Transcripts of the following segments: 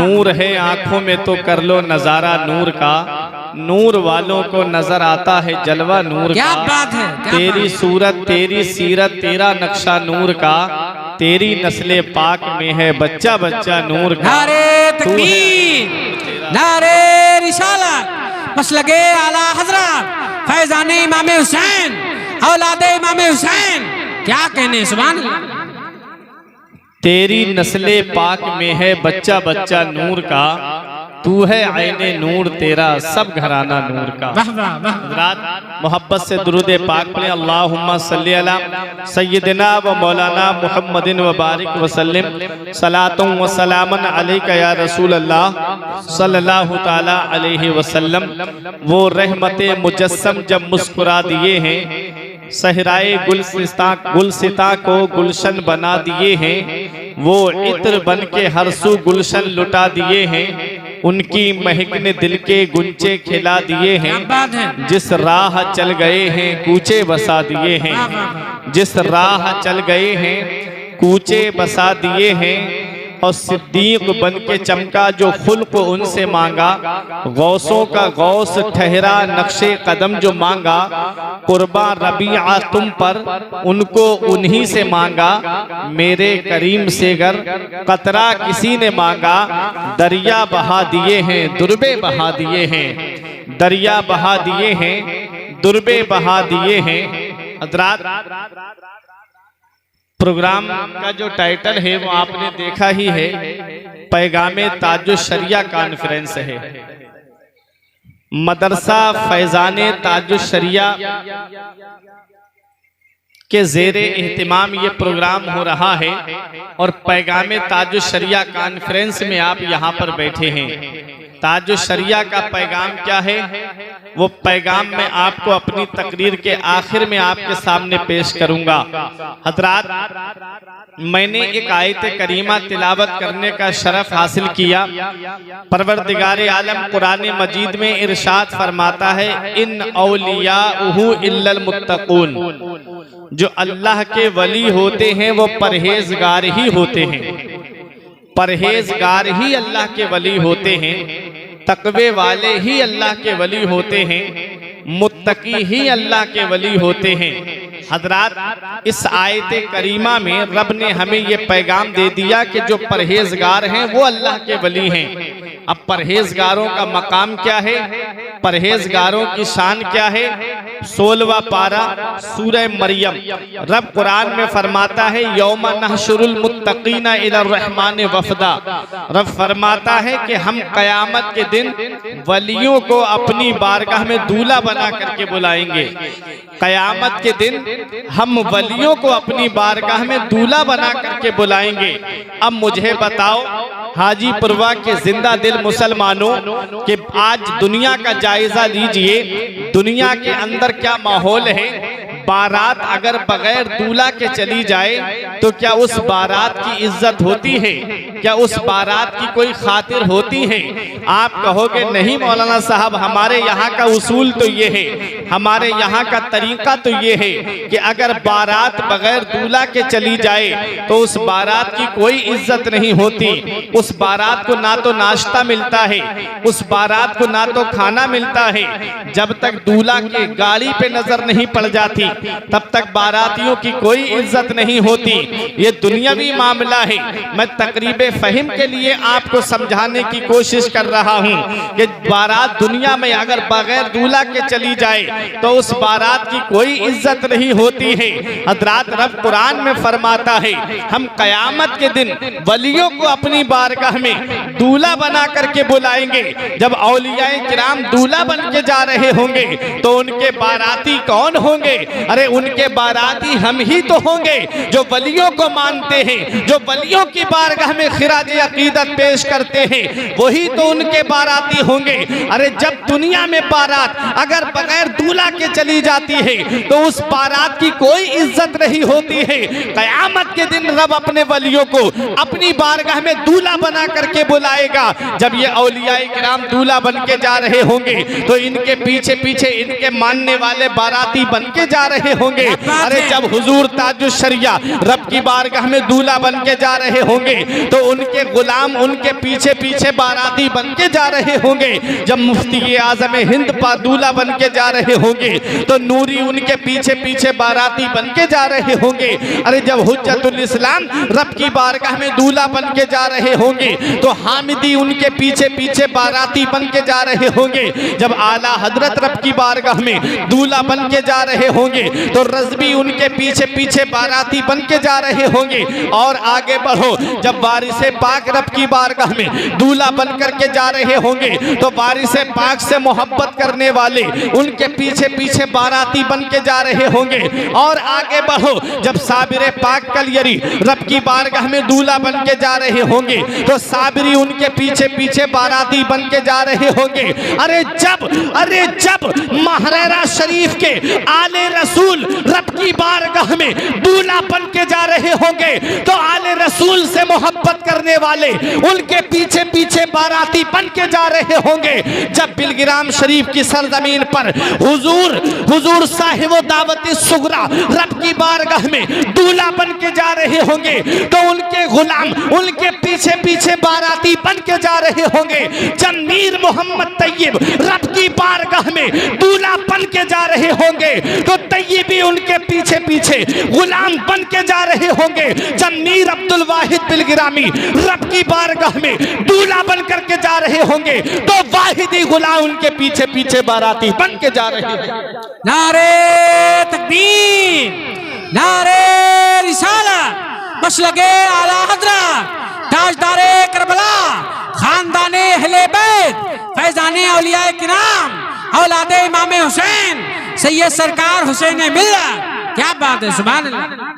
नूर है आंखों में तो कर लो नजारा नूर का, नूर वालों को नजर आता है जलवा नूर क्या का। बात है, क्या तेरी सूरत तेरी सीरत तेरा नक्शा नूर का, तेरी नस्ले पाक में है बच्चा बच्चा नूर का। नारे तकबीर, नारे रिसालत, मसलगे आला हजरत फैजाने इमाम हुसैन, औलादे इमाम हुसैन। क्या कहने, सुभान अल्लाह। तेरी नस्ले पाक में है बच्चा बच्चा नूर का, तू है आईने नूर तेरा सब घराना नूर का। वाह वाह वाह। हज़रात मोहब्बत से दुरूद पाक पढ़ें। अल्लाहुम्मा सल्ली अला सय्यिदिना व मौलाना मुहम्मदिन व बारिक वसल्लिम सलातुम व सलामन अलैका या रसूल अल्लाह सल्लल्लाहु ताला अलैहि वसल्लम। वो रहमते मुजस्सम जब मुस्कुरा दिए हैं, सहराए गुलसिता को गुलशन बना दिए हैं, वो इत्र बन के हर सू गुलशन लुटा दिए हैं, उनकी महक ने दिल के गुंचे खिला दिए हैं। जिस राह चल गए हैं कूचे बसा दिए हैं, जिस राह चल गए हैं कूचे बसा दिए हैं। और सिद्दीक बन के चमका जो खुल्क उनसे मांगा, गौसों का गौस ठहरा नक्शे कदम जो मांगा, कुर्बा रबीआ तुम पर उनको उन्हीं से मांगा। मेरे करीम से गर कतरा किसी ने मांगा, दरिया बहा दिए हैं दुर्बे बहा दिए हैं, दरिया बहा दिए हैं दुर्बे बहा दिए हैं। हज़रात प्रोग्राम का जो टाइटल है वो आपने देखा ही है, पैगामे ताजुश शरिया कॉन्फ्रेंस है। मदरसा फैजाने ताजुश शरिया के ज़ेरे एहतिमाम ये प्रोग्राम हो रहा है और पैगामे ताजुश शरिया कॉन्फ्रेंस में आप यहाँ पर बैठे हैं। ताजुश शरिया का पैगाम क्या है, वो पैगाम मैं आपको अपनी तकरीर के आखिर में आपके सामने पेश करूंगा। हज़रात मैंने एक आयत करीमा तिलावत करने का शरफ हासिल किया। परवरदिगार आलम कुरान मजीद में इरशाद फरमाता है, इन औलियाउहु इल्लल मुत्तकून, जो अल्लाह के वली होते हैं वो परहेजगार ही होते हैं, परहेजगार ही अल्लाह के वली होते हैं, तकवे वाले ही अल्लाह के वली होते हैं, मुत्तकी ही अल्लाह के वली होते हैं। हज़रात इस आयत करीमा में रब ने हमें ये पैगाम दे दिया कि जो परहेजगार हैं वो अल्लाह के वली हैं। अब परहेजगारों का मकाम क्या है, परहेजगारों की शान क्या है? 16वां पारा सूरह मरियम, रब कुरान में फरमाता है, यौमा नहशुरुल मुत्तकीना इलर रहमान वफदा। रब फरमाता है कि हम कयामत के दिन वलियों को अपनी बारगाह में दूल्हा बना करके बुलाएंगे। कयामत के दिन हम वलियों को अपनी बारगाह में दूल्हा बना करके बुलाएंगे। अब मुझे बताओ हाजीपुरवा के जिंदा दिल मुसलमानों कि आज दुनिया का जायजा लीजिए, दुनिया के अंदर क्या माहौल है। बारात अगर बगैर दूल्हा के चली जाए तो क्या उस बारात की इज्जत होती है? क्या उस बारात की कोई खातिर होती है? आप कहोगे नहीं मौलाना साहब, हमारे यहाँ का उसूल तो ये है, हमारे यहाँ का तरीका तो ये है कि अगर बारात बगैर दूल्हा के चली जाए तो उस बारात की कोई इज्जत नहीं होती। उस बारात को ना तो नाश्ता मिलता है, उस बारात को ना तो खाना मिलता है। जब तक दूल्हा के गाड़ी पे नजर नहीं पड़ जाती तब तक बारातियों की कोई इज्जत नहीं होती। ये दुनियावी मामला है। मैं तकरीबे फहिम के लिए आपको समझाने की कोशिश कर रहा हूँ कि बारात दुनिया में अगर बगैर दूल्हा के चली जाए तो उस बारात की कोई इज्जत नहीं होती है। हज़रात रब कुरान में फरमाता है, हम कयामत के दिन वलियों को अपनी बारगाह में दूल्हा बना करके बुलाएंगे। जब औलियाए किराम दूल्हा बन के जा रहे होंगे तो उनके बाराती कौन होंगे? अरे उनके बाराती हम ही तो होंगे जो वलियों को मानते हैं, जो वलियों की बारगाह में खिराज अकीदत पेश करते हैं, वही तो उनके बाराती होंगे। अरे जब दुनिया में बारात अगर बगैर दूल्हा के चली जाती है तो उस बारात की कोई इज्जत नहीं होती है। कयामत के दिन रब अपने वलियों को अपनी बारगाह में दूल्हा बना करके बुलाएगा। जब ये औलियाए किराम दूल्हा बन के जा रहे होंगे तो इनके पीछे पीछे इनके मानने वाले बाराती बन के जा रहे होंगे। अरे जब हुजूर ताजुश शरिया रब रब की बारगाह में दूल्हा बन के जा रहे होंगे तो उनके गुलाम उनके पीछे पीछे बाराती बन के जा रहे होंगे। जब मुफ्ती आज़म हिंद दूल्हा बन के जा रहे होंगे तो नूरी उनके पीछे पीछे बाराती बन के जा रहे होंगे। अरे जब हुज्जतुल इस्लाम रब की बारगाह में दूल्हा बन के जा रहे होंगे तो हामिदी उनके पीछे पीछे बाराती बन के जा रहे होंगे। जब आला हजरत रब की बारगाह में दूल्हा बन के जा रहे होंगे तो रज़वी उनके पीछे पीछे बाराती बन के जा रहे होंगे। और आगे बढ़ो, जब वारिसे पाक रब की बारगाह में दूल्हा बन करके जा रहे होंगे तो वारिसे पाक से मोहब्बत करने वाले उनके पीछे पीछे बाराती बन के जा रहे होंगे। और आगे बढ़ो, जब साबिरे पाक कलियरी रब की बारगाह में दूल्हा बन के जा रहे होंगे तो साबिरी उनके पीछे पीछे बाराती बन के जा रहे होंगे। अरे जब महरेरा शरीफ के आले रसूल रब की बारगाह में दूल्हा बन के जा रहे होंगे तो आले रसूल से मोहब्बत करने वाले उनके पीछे पीछे बाराती बन के जा रहे होंगे। जब बिलगिराम शरीफ की सरजमीन पर हुजूर साहिब दावत सुगरा रब की बारगाह में दूल्हा बन के जा रहे होंगे तो उनके गुलाम उनके पीछे पीछे बाराती बन के जा रहे होंगे। जब मीर मोहम्मद तैयब रब की बारगाह में दूल्हा बन के जा रहे होंगे तो तैयबी उनके पीछे पीछे गुलाम बन के जा रहे होंगे। जब मीर अब्दुल वाहिद बिलगिरामी रब की बारगाह में दूल्हा बन करके जा रहे होंगे तो वाहिदी गुलाम उनके पीछे पीछे बाराती बन के जा रहे हैं। नारे तकबीर, नारे रिसालत, मसलगे आला हजरत, ताजदारे करबला, खानदाने अहले बैत, फैजाने औलियाए किराम, औलादे इमाम हुसैन, सैयद सरकार हुसैन मिल्लत। क्या बात है, सुभान अल्लाह।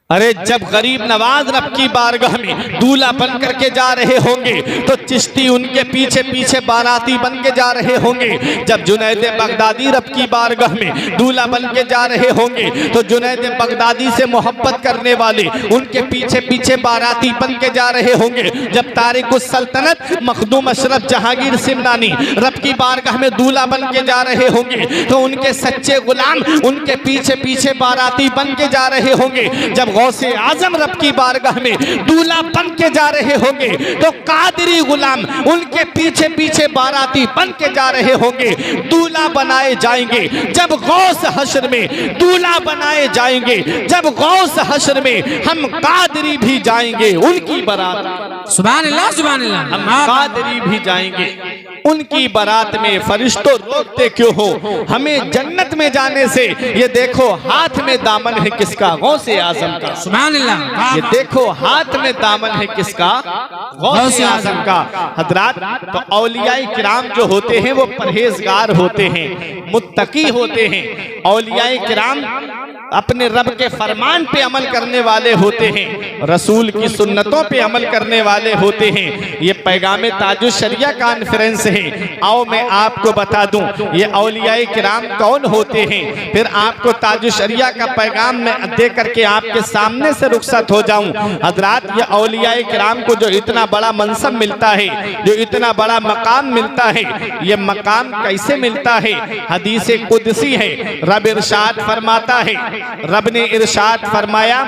अरे जब गरीब नवाज रब की बारगाह में दूल्हा बन करके जा रहे होंगे तो चिश्ती उनके पीछे पीछे बाराती बन के जा रहे होंगे। जब जुनैद बगदादी रब की बारगाह में दूल्हा बन के जा रहे होंगे तो जुनैद बगदादी से मोहब्बत करने वाले उनके पीछे पीछे बाराती बन के जा रहे होंगे। जब तारिकुस सल्तनत मखदूम अशरफ जहांगीर सिमनानी रब की बारगाह में दूल्हा बन के जा रहे होंगे तो उनके सच्चे गुलाम उनके पीछे पीछे बाराती बन के जा रहे होंगे। जब गौसे आजम रब की बारगाह में दूल्हा बन के जा रहे होंगे तो कादरी गुलाम उनके पीछे पीछे बाराती बन के जा रहे होंगे। दूल्हा बनाए जाएंगे जब गौस हश्र में दूल्हा बनाए जाएंगे, जब गौस हश्र में हम कादरी भी जाएंगे उनकी बारात। सुभान अल्लाह, सुभान अल्लाह। हम कादरी भी जाएंगे उनकी बारात में। फरिश्तों रोकते क्यों हो हमें जन्नत में जाने से? ये देखो हाथ में दामन है किसका? गौसे आजम का। सुभान अल्लाह। ये देखो हाथ में दामन है किसका? गौसे आजम का। हजरात, तो औलियाए किराम जो होते हैं वो परहेजगार होते हैं, मुत्तकी होते हैं। औलियाए किराम अपने रब के फरमान पे अमल करने वाले होते हैं, रसूल की सुन्नतों पे अमल करने वाले होते हैं। ये पैगाम ताजुश शरिया कॉन्फ्रेंस है। आओ मैं आपको बता दूं ये औलियाए किराम कौन होते हैं, फिर आपको ताजुश शरिया का पैगाम मैं दे करके आपके सामने से रुखसत हो जाऊं। हजरात, ये औलियाए किराम को जो इतना बड़ा मनसब मिलता है, जो इतना बड़ा मकाम मिलता है, ये मकाम कैसे मिलता है? हदीस कुदसी है। रब इरशाद फरमाता है, रब ने इरशाद फरमाया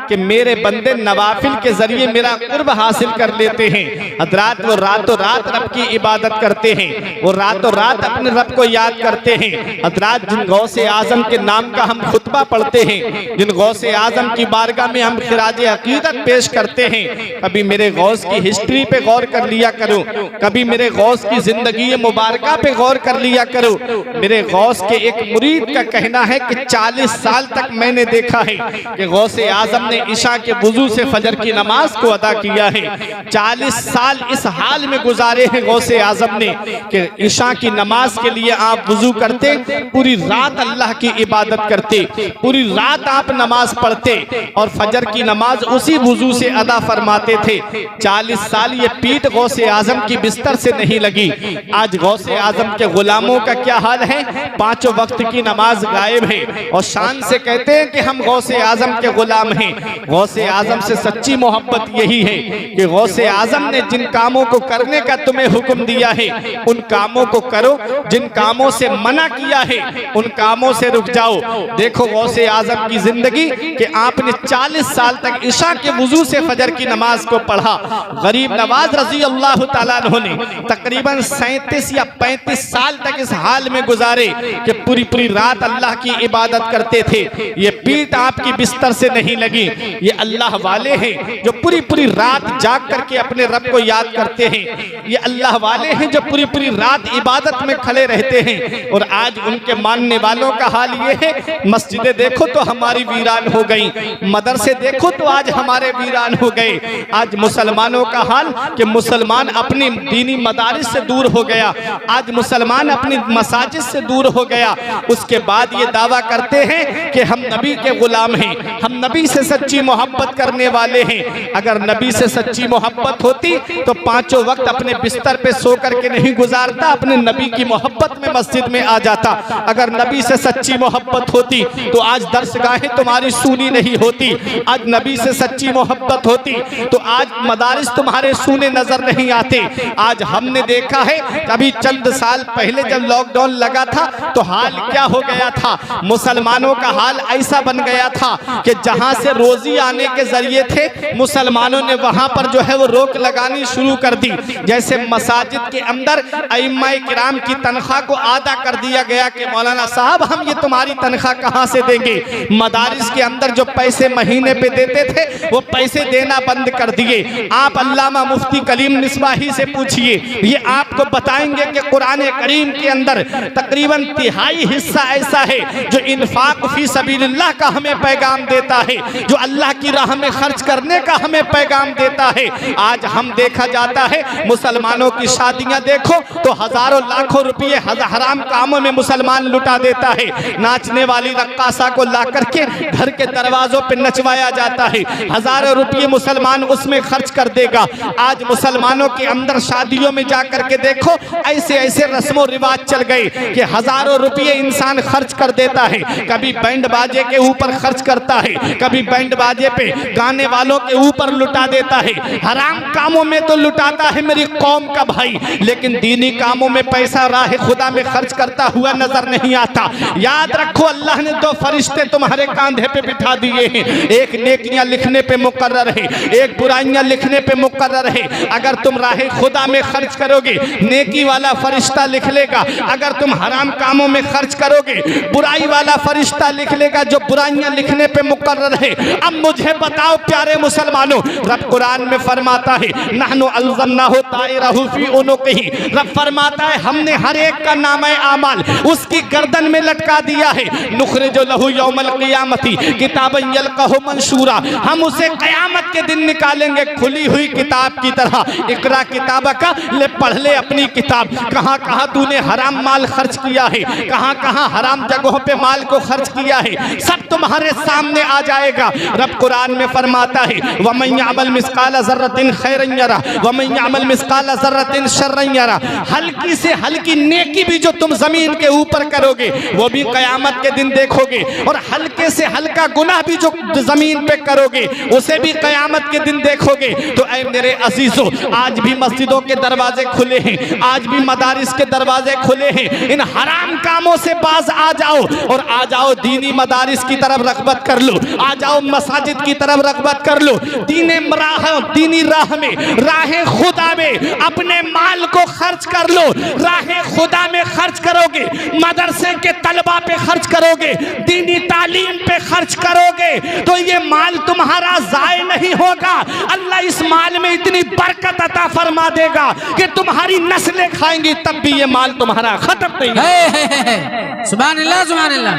कि मेरे बंदे नवाफिल के जरिए मेरा कुर्ब हासिल कर लेते हैं। हजरात, वो रातों रात रब की इबादत करते हैं, वो रातों रात अपने रब को याद करते हैं। हजरात, जिन गौसे आजम के नाम का हम खुतबा पढ़ते हैं, जिन गौसे आजम की बारगाह में हम खिराज अकीदत पेश करते हैं, कभी मेरे गौस की हिस्ट्री पे गौर कर लिया करो, कभी मेरे गौस की जिंदगी मुबारका पे गौर कर लिया करो। मेरे गौस के एक मुरीद का कहना है कि 40 साल तक मैंने देखा है कि गौसे आजम ने इशा के वुजू से फजर की नमाज को अदा किया है। 40 साल इस हाल में गुजारे हैं गौसे आजम ने कि इशा की नमाज के लिए आप वुजू करते, पूरी रात अल्लाह की इबादत करते, पूरी रात आप नमाज पढ़ते और फजर की नमाज उसी वुजू से अदा फरमाते थे। 40 साल ये पीठ गौसे आजम की बिस्तर से नहीं लगी। आज गौसे आजम के गुलामों का क्या हाल है? 5 वक्त की नमाज गायब है और शान से कहते हैं कि हम गौसे आजम के गुलाम हैं। गौसे आजम से सच्ची मोहब्बत यही है कि गौसे आजम ने जिन कामों को करने का तुम्हें हुक्म दिया है उन कामों को करो, जिन कामों से मना किया है उन कामों से रुक जाओ। देखो गौसे आजम की जिंदगी कि आपने 40 साल तक इशा के वुजू से फजर की नमाज को पढ़ा। गरीब नवाज रजी अल्लाह ताला अन्हु ने तकरीबन 37 या 35 साल तक इस हाल में गुजारे कि पूरी पूरी रात अल्लाह की इबादत करते थे। ये पीठ आपकी बिस्तर से नहीं लगी। ये अल्लाह वाले हैं जो पूरी पूरी रात जाग करके अपने रब को याद करते हैं। ये अल्लाह वाले हैं जो पूरी पूरी रात इबादत में खड़े रहते हैं। और आज उनके मानने वालों का हाल ये है, मस्जिदें देखो तो हमारी वीरान हो गई, मदरसे देखो तो आज हमारे वीरान हो गए। आज मुसलमानों का हाल कि मुसलमान अपनी दीनी मदारिस से दूर हो गया, आज मुसलमान अपनी मसाजिद से दूर हो गया। उसके बाद ये दावा करते हैं कि हम नबी के गुलाम हैं, हम नबी से सच्ची मोहब्बत करने वाले हैं। अगर नबी से सच्ची मोहब्बत होती तो पांचों वक्त अपने बिस्तर पे सो करके नहीं गुजारता, अपने नबी की मोहब्बत में मस्जिद में आ जाता। अगर नबी से सच्ची मोहब्बत होती तो आज दर्सगाहें तुम्हारी सूनी नहीं होती। आज नबी से सच्ची मोहब्बत होती तो आज मदारिस तुम्हारे सूने नजर नहीं आते। आज हमने देखा है अभी चंद साल पहले जब लॉकडाउन लगा था तो हाल क्या हो गया था, मुसलमानों का हाल ऐसा बन गया था कि जहां से रोजी आने के जरिए थे मुसलमानों ने वहां पर जो है वो रोक लगानी शुरू कर दी। जैसे मसाजिद के अंदर अइम्माए किराम की तनख्वाह को आधा कर दिया गया कि मौलाना साहब हम ये तुम्हारी तनख्वाह कहां से देंगे। मदारिस के अंदर जो पैसे महीने पे देते थे वो पैसे देना बंद कर दिए। आप अल्लामा मुफ्ती कलीम मिसबाही से पूछिए, ये आपको बताएंगे कि कुरान करीम के अंदर तकरीबन तिहाई हिस्सा ऐसा है जो इन्फाक फी सबीलिल्लाह का हमें पैगाम देता है, जो अल्लाह की राह में खर्च करने का हमें पैगाम देता है। आज हम देखा जाता है मुसलमानों की शादियां देखो तो हजारों लाखों रुपये हराम कामों में मुसलमान लुटा देता है। नाचने वाली रक्कासा को ला करके घर के दरवाजों पे नचवाया जाता है, हजारों रुपये मुसलमान उसमें खर्च कर देगा। आज मुसलमानों के अंदर शादियों में जाकर के देखो ऐसे ऐसे रस्मों रिवाज चल गए कि हजारों रुपये इंसान खर्च कर देता है। कभी बैंड बाजे के ऊपर खर्च करता है, कभी बैंड बाजे पे गाने वालों के ऊपर लुटा देता है। हराम कामों में तो लुटाता है मेरी कौम का भाई, लेकिन दीनी कामों में पैसा राह खुदा में खर्च करता हुआ नजर नहीं आता। याद रखो अल्लाह ने 2 फरिश्ते तुम्हारे कांधे पे बिठा दिए हैं, एक नेकियां लिखने पे मुकर्रर है, एक बुराइयां लिखने पे मुकर्रर है। अगर तुम राह खुदा में खर्च करोगे नेकी वाला फरिश्ता लिख लेगा, अगर तुम हराम कामों में खर्च करोगे बुराई वाला फरिश्ता लिख लेगा जो बुराइयां लिखने पे मुकर्रर है। अब मुझे बताओ प्यारे मुसलमानों, रब कुरान में फरमाता है नहनु अल्ज़मनाहु ताइरहु फी उनुक़िही, रब फरमाता है हमने हर एक का नामे आमाल उसकी गर्दन में लटका दिया है। नुखरिजु लहु यौमल क़ियामती किताबन यल्क़हु मंशूरा, हम उसे क़यामत के दिन निकालेंगे खुली हुई किताब की तरह। इक़रा किताबका, ले पढ़ ले अपनी किताब। कहाँ कहाँ तूने हराम माल खर्च किया है, कहाँ कहाँ हराम जगहों पे माल को खर्च किया है, सब तुम्हारे सामने आ जाएगा। रब कुरान में फरमाता है वमन यअमल मिस्काल ज़र्रतिन खैरन यरा वमन यअमल मिस्काल ज़र्रतिन शर्रन यरा, हल्की से हल्की नेकी भी जो तुम जमीन के ऊपर करोगे वो भी कयामत के दिन देखोगे, और हल्के से हल्का गुनाह भी जो जमीन पे करोगे उसे भी कयामत के दिन देखोगे। तो ऐ मेरे अजीजों, आज भी मस्जिदों के दरवाजे खुले हैं, आज भी मदारिस के दरवाजे खुले हैं। इन हराम कामों से बाज आ जाओ और आ जाओ दीनी मदारिस की तरफ रग़बत कर लो, आ जाओ मसाजिद की तरफ रग़बत कर लो। दीनी राह में, राह खुदा में अपने माल को खर्च कर लो। राह खुदा में खर्च करोगे, मदरसे के तलबा पे खर्च करोगे, दीनी तालीम पे खर्च करोगे तो ये माल तुम्हारा ज़ाय नहीं होगा। अल्लाह इस माल में इतनी बरकत अता फरमा देगा कि तुम्हारी नस्लें खाएंगी तब भी ये माल तुम्हारा खत्म नहीं होगा। सुभान अल्लाह, सुभान अल्लाह।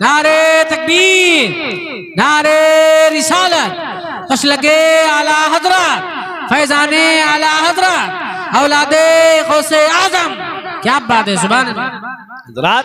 नारे तकबीर, नारे रिसालत, मसलके आला हज़रत, फैज़ाने आला हज़रत, औलादे गौसे आज़म। क्या बात है, सुभान अल्लाह। हज़रात,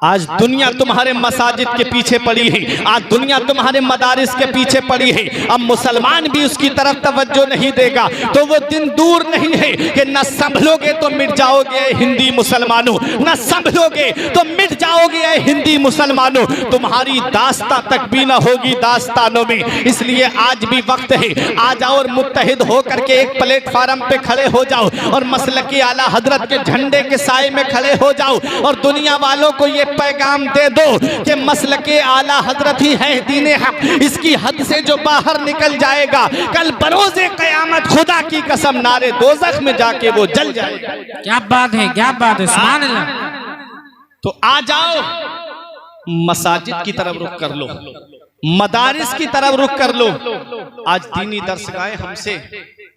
आज दुनिया तुम्हारे मसाजिद के पीछे पड़ी है, आज दुनिया तुम्हारे मदारिस के पीछे पड़ी है। अब मुसलमान भी उसकी तरफ तवज्जो नहीं देगा तो वो दिन दूर नहीं है कि न संभलोगे तो मिट जाओगे हिंदी मुसलमानों, न संभलोगे तो मिट जाओगे हिंदी मुसलमानों। तुम्हारी दास्तां तक भी न होगी दास्तानों में। इसलिए आज भी वक्त है, आ जाओ और मुत्तहिद होकर के एक प्लेटफार्म पे खड़े हो जाओ और मसलकी आला हजरत के झंडे के साए में खड़े हो जाओ और दुनिया वालों को ये पैगाम दे दो कि मसलके आला हजरत ही है दीने हक। इसकी हद से जो बाहर निकल जाएगा कल बरोज़े क़यामत खुदा की कसम नारे दोज़ख में जाके वो जल जाएगा। क्या बात है, क्या बात है, सुभान अल्लाह। तो आ जाओ, मसाजिद की तरफ रुख कर लो, मदारिस की तरफ रुख कर लो। आज दीनी दर्सगाहें हमसे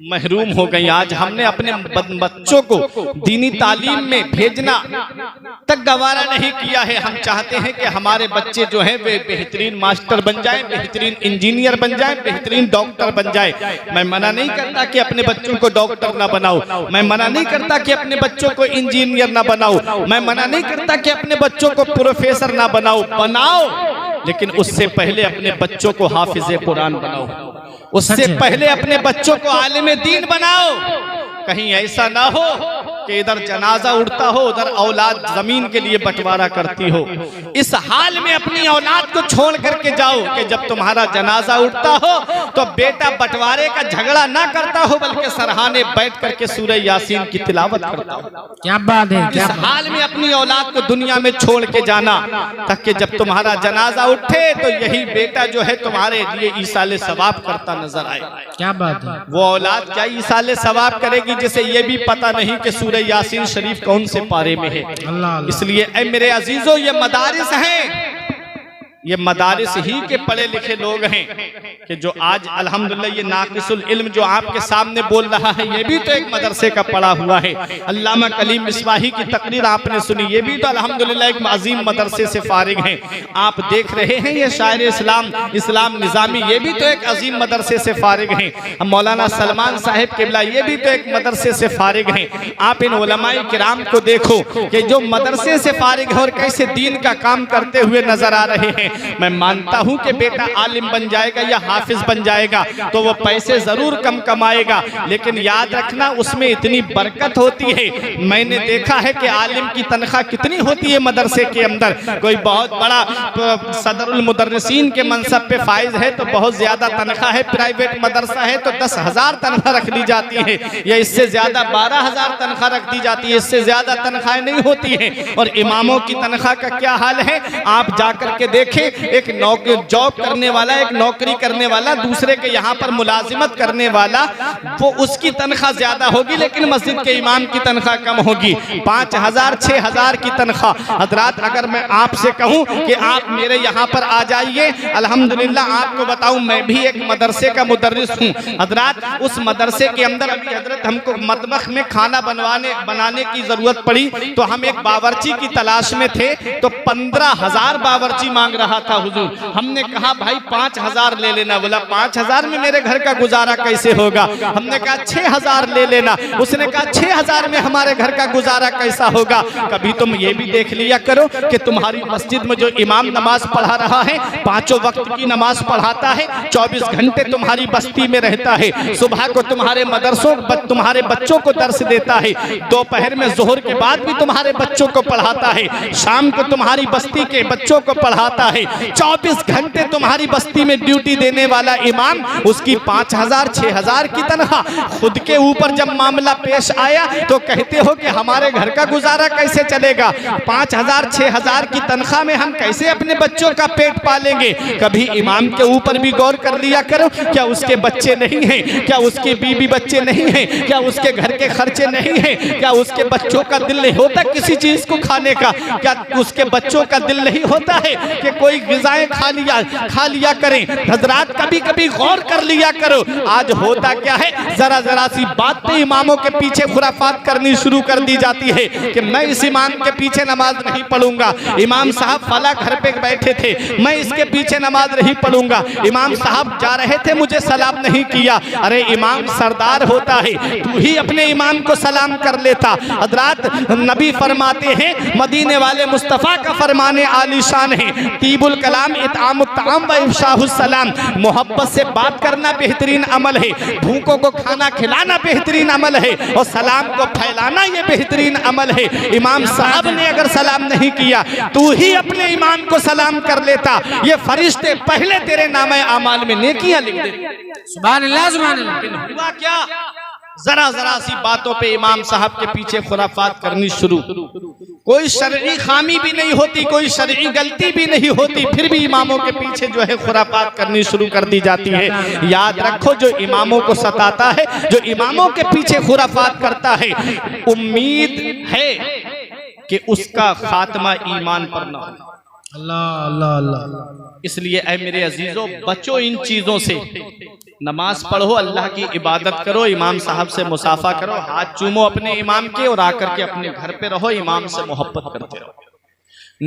महरूम हो गई। आज हमने अपने बच्चों को दीनी तालीम में भेजना तक गवारा नहीं किया है। हम चाहते हैं कि हमारे बच्चे जो हैं वे बेहतरीन मास्टर बन जाएं, बेहतरीन इंजीनियर बन जाएं, बेहतरीन डॉक्टर बन जाएं। मैं मना नहीं करता कि अपने बच्चों को डॉक्टर ना बनाओ, मैं मना नहीं करता कि अपने बच्चों को इंजीनियर ना बनाओ, मैं मना नहीं करता कि अपने बच्चों को प्रोफेसर ना बनाओ, बनाओ, लेकिन उससे पहले अपने बच्चों को हाफिज़े कुरान बनाओ, उससे पहले अपने बच्चों को आलिम दीन बनाओ। कहीं ऐसा ना हो कि इधर जनाजा उड़ता हो उधर औलाद जमीन के लिए बंटवारा करती हो। इस हाल में अपनी औलाद को छोड़ करके जाओ कि जब तुम्हारा जनाजा उठता हो तो बेटा बंटवारे का झगड़ा ना करता हो बल्कि सरहाने बैठ करके सूरह यासीन की तिलावत करता हो। क्या बात है, क्या इस हाल में अपनी औलाद को दुनिया में छोड़ के जाना ताकि जब तुम्हारा जनाजा उठे तो यही बेटा जो है तुम्हारे लिए ईसाले सवाब करता नजर आए। क्या बात है। वो औलाद क्या ईसाले सवाब करेगी जिसे ये भी पता नहीं कि सूरह यासीन शरीफ कौन से पारे में है। इसलिए ऐ मेरे अजीजों, ये मदारिस हैं, ये मदारिस ही के पढ़े लिखे लोग हैं कि जो आज अल्हम्दुलिल्लाह ये नाकिसुल इल्म जो आपके सामने बोल रहा है ये भी तो एक मदरसे का पढ़ा हुआ है। अल्लामा कलीम मिसबाही की तकरीर आपने सुनी, ये भी तो अल्हम्दुलिल्लाह एक अजीम मदरसे से फारिग हैं। आप देख रहे हैं ये शायर इस्लाम इस्लाम निज़ामी, ये भी तो एक अजीम मदरसे से फारिग हैं। मौलाना सलमान साहिब किबला ये भी तो एक मदरसे से फारिग हैं। आप इन उलमाए किराम को देखो कि जो मदरसे से फारिग है और कैसे दीन का काम करते हुए नजर आ रहे हैं। मैं मानता हूं कि बेटा आलिम बन जाएगा या हाफिज बन जाएगा तो वो पैसे जरूर कम कमाएगा, लेकिन याद रखना उसमें इतनी बरकत होती है। मैंने देखा है कि आलिम की तनख्वाह कितनी होती है मदरसे के अंदर। कोई बहुत बड़ा सदरुल मुदर्रिसीन के मनसब पे फाइज है तो बहुत ज्यादा तनख्वाह है, प्राइवेट मदरसा है तो 10,000 तनख्वाह रख दी जाती है या इससे ज्यादा 12,000 तनख्वाह रख दी जाती है, इससे ज्यादा तनख्वाहें नहीं होती है। और इमामों की तनख्वाह का क्या हाल है आप जाकर के देखें। एक जॉब करने वाला, एक नौकरी करने वाला, दूसरे के यहाँ पर मुलाजिमत करने वाला, वो उसकी तनख्वाह ज्यादा होगी लेकिन मस्जिद के इमाम की तनख्वाह कम होगी। 5,000 6,000 की तनख्वाह। हजरात अगर मैं आपसे कहूँ कि आप मेरे यहाँ पर आ जाइए, अल्हम्दुलिल्लाह आपको बताऊँ मैं भी एक मदरसे का मुदर्रिस हूँ। हजरात उस मदरसे के अंदर अभी हजरत हमको मतबख में खाना बनाने की जरूरत पड़ी तो हम एक बावर्ची की तलाश में थे तो 15,000 बावर्ची मांग रहा था हुजूर। हमने कहा भाई 5,000 ले लेना। बोला 5,000 में मेरे घर का गुजारा कैसे होगा। हमने कहा 6,000 ले लेना। उसने कहा 6,000 में हमारे घर का गुजारा कैसा होगा। कभी तुम ये भी देख लिया करो कि तुम्हारी मस्जिद में जो इमाम नमाज पढ़ा रहा है 5 वक्त की नमाज पढ़ाता है, 24 घंटे तुम्हारी बस्ती में रहता है, सुबह को तुम्हारे मदरसों तुम्हारे बच्चों को दर्स देता है, दोपहर में जोहर के बाद भी तुम्हारे बच्चों को पढ़ाता है, शाम को तुम्हारी बस्ती के बच्चों को पढ़ाता है, 24 घंटे तुम्हारी बस्ती में ड्यूटी देने वाला इमाम, उसकी 5,000 6,000 की तनख्वाह। खुद के ऊपर जब मामला पेश आया तो कहते हो कि हमारे घर का गुजारा कैसे चलेगा। 5,000 6,000 की तनख्वाह में हम कैसे अपने बच्चों का पेट पालेंगे। कभी इमाम के ऊपर भी गौर कर लिया करो, क्या उसके बच्चे नहीं हैं, क्या उसके बीवी बच्चे नहीं हैं, क्या उसके घर के खर्चे नहीं हैं, क्या उसके बच्चों का दिल नहीं होता किसी चीज को खाने का, क्या उसके बच्चों का दिल नहीं होता है कि कोई ग़िज़ाएं खा लिया करें। हजरात कभी कभी गौर कर लिया करो, आज होता क्या है, जरा जरा सी बात पे इमामों के पीछे खुराफात करनी शुरू कर दी जाती है कि मैं इस इमाम के पीछे नमाज नहीं पढ़ूंगा, इमाम साहब फला घर पे बैठे थे, मैं इसके पीछे नमाज नहीं पढ़ूंगा, इमाम साहब जा रहे थे मुझे सलाम नहीं किया। अरे इमाम सरदार होता है, तू ही अपने इमाम को सलाम कर लेता। हजरात नबी फरमाते हैं, मदीने वाले मुस्तफ़ा का फरमाने आलीशान है, तीबुल कलाम इत्आमुत ताम व इफ़शाहुस सलाम, मोहब्बत से बात करना बेहतरीन अमल है, भूखों को खाना खिलाना बेहतरीन अमल है, और सलाम को फैलाना ये बेहतरीन अमल है। इमाम साहब ने अगर सलाम नहीं किया, तू ही अपने इमाम को सलाम कर लेता, ये फरिश्ते पहले तेरे नामे आमाल में नेकियां लिख देते। सुभान अल्लाह, सुभान अल्लाह। हुआ क्या, जरा जरा सी बातों पे इमाम साहब के पीछे खुराफात करनी शुरू। कोई शरई खामी भी नहीं होती, कोई शरई गलती भी नहीं होती, फिर भी इमामों के पीछे जो है खुराफात करनी शुरू कर दी जाती है। याद रखो, जो इमामों को सताता है, जो इमामों के पीछे खुराफात करता है, उम्मीद है कि उसका खात्मा ईमान पर न हो। अल्लाह अल्लाह अल्लाह। इसलिए ऐ मेरे अजीजों, बचो इन चीजों से, नमाज पढ़ो, अल्लाह की इबादत करो, इमाम साहब से मुसाफा करो, हाथ चूमो अपने इमाम के, और आकर के अपने घर पे रहो, इमाम से मोहब्बत करते रहो।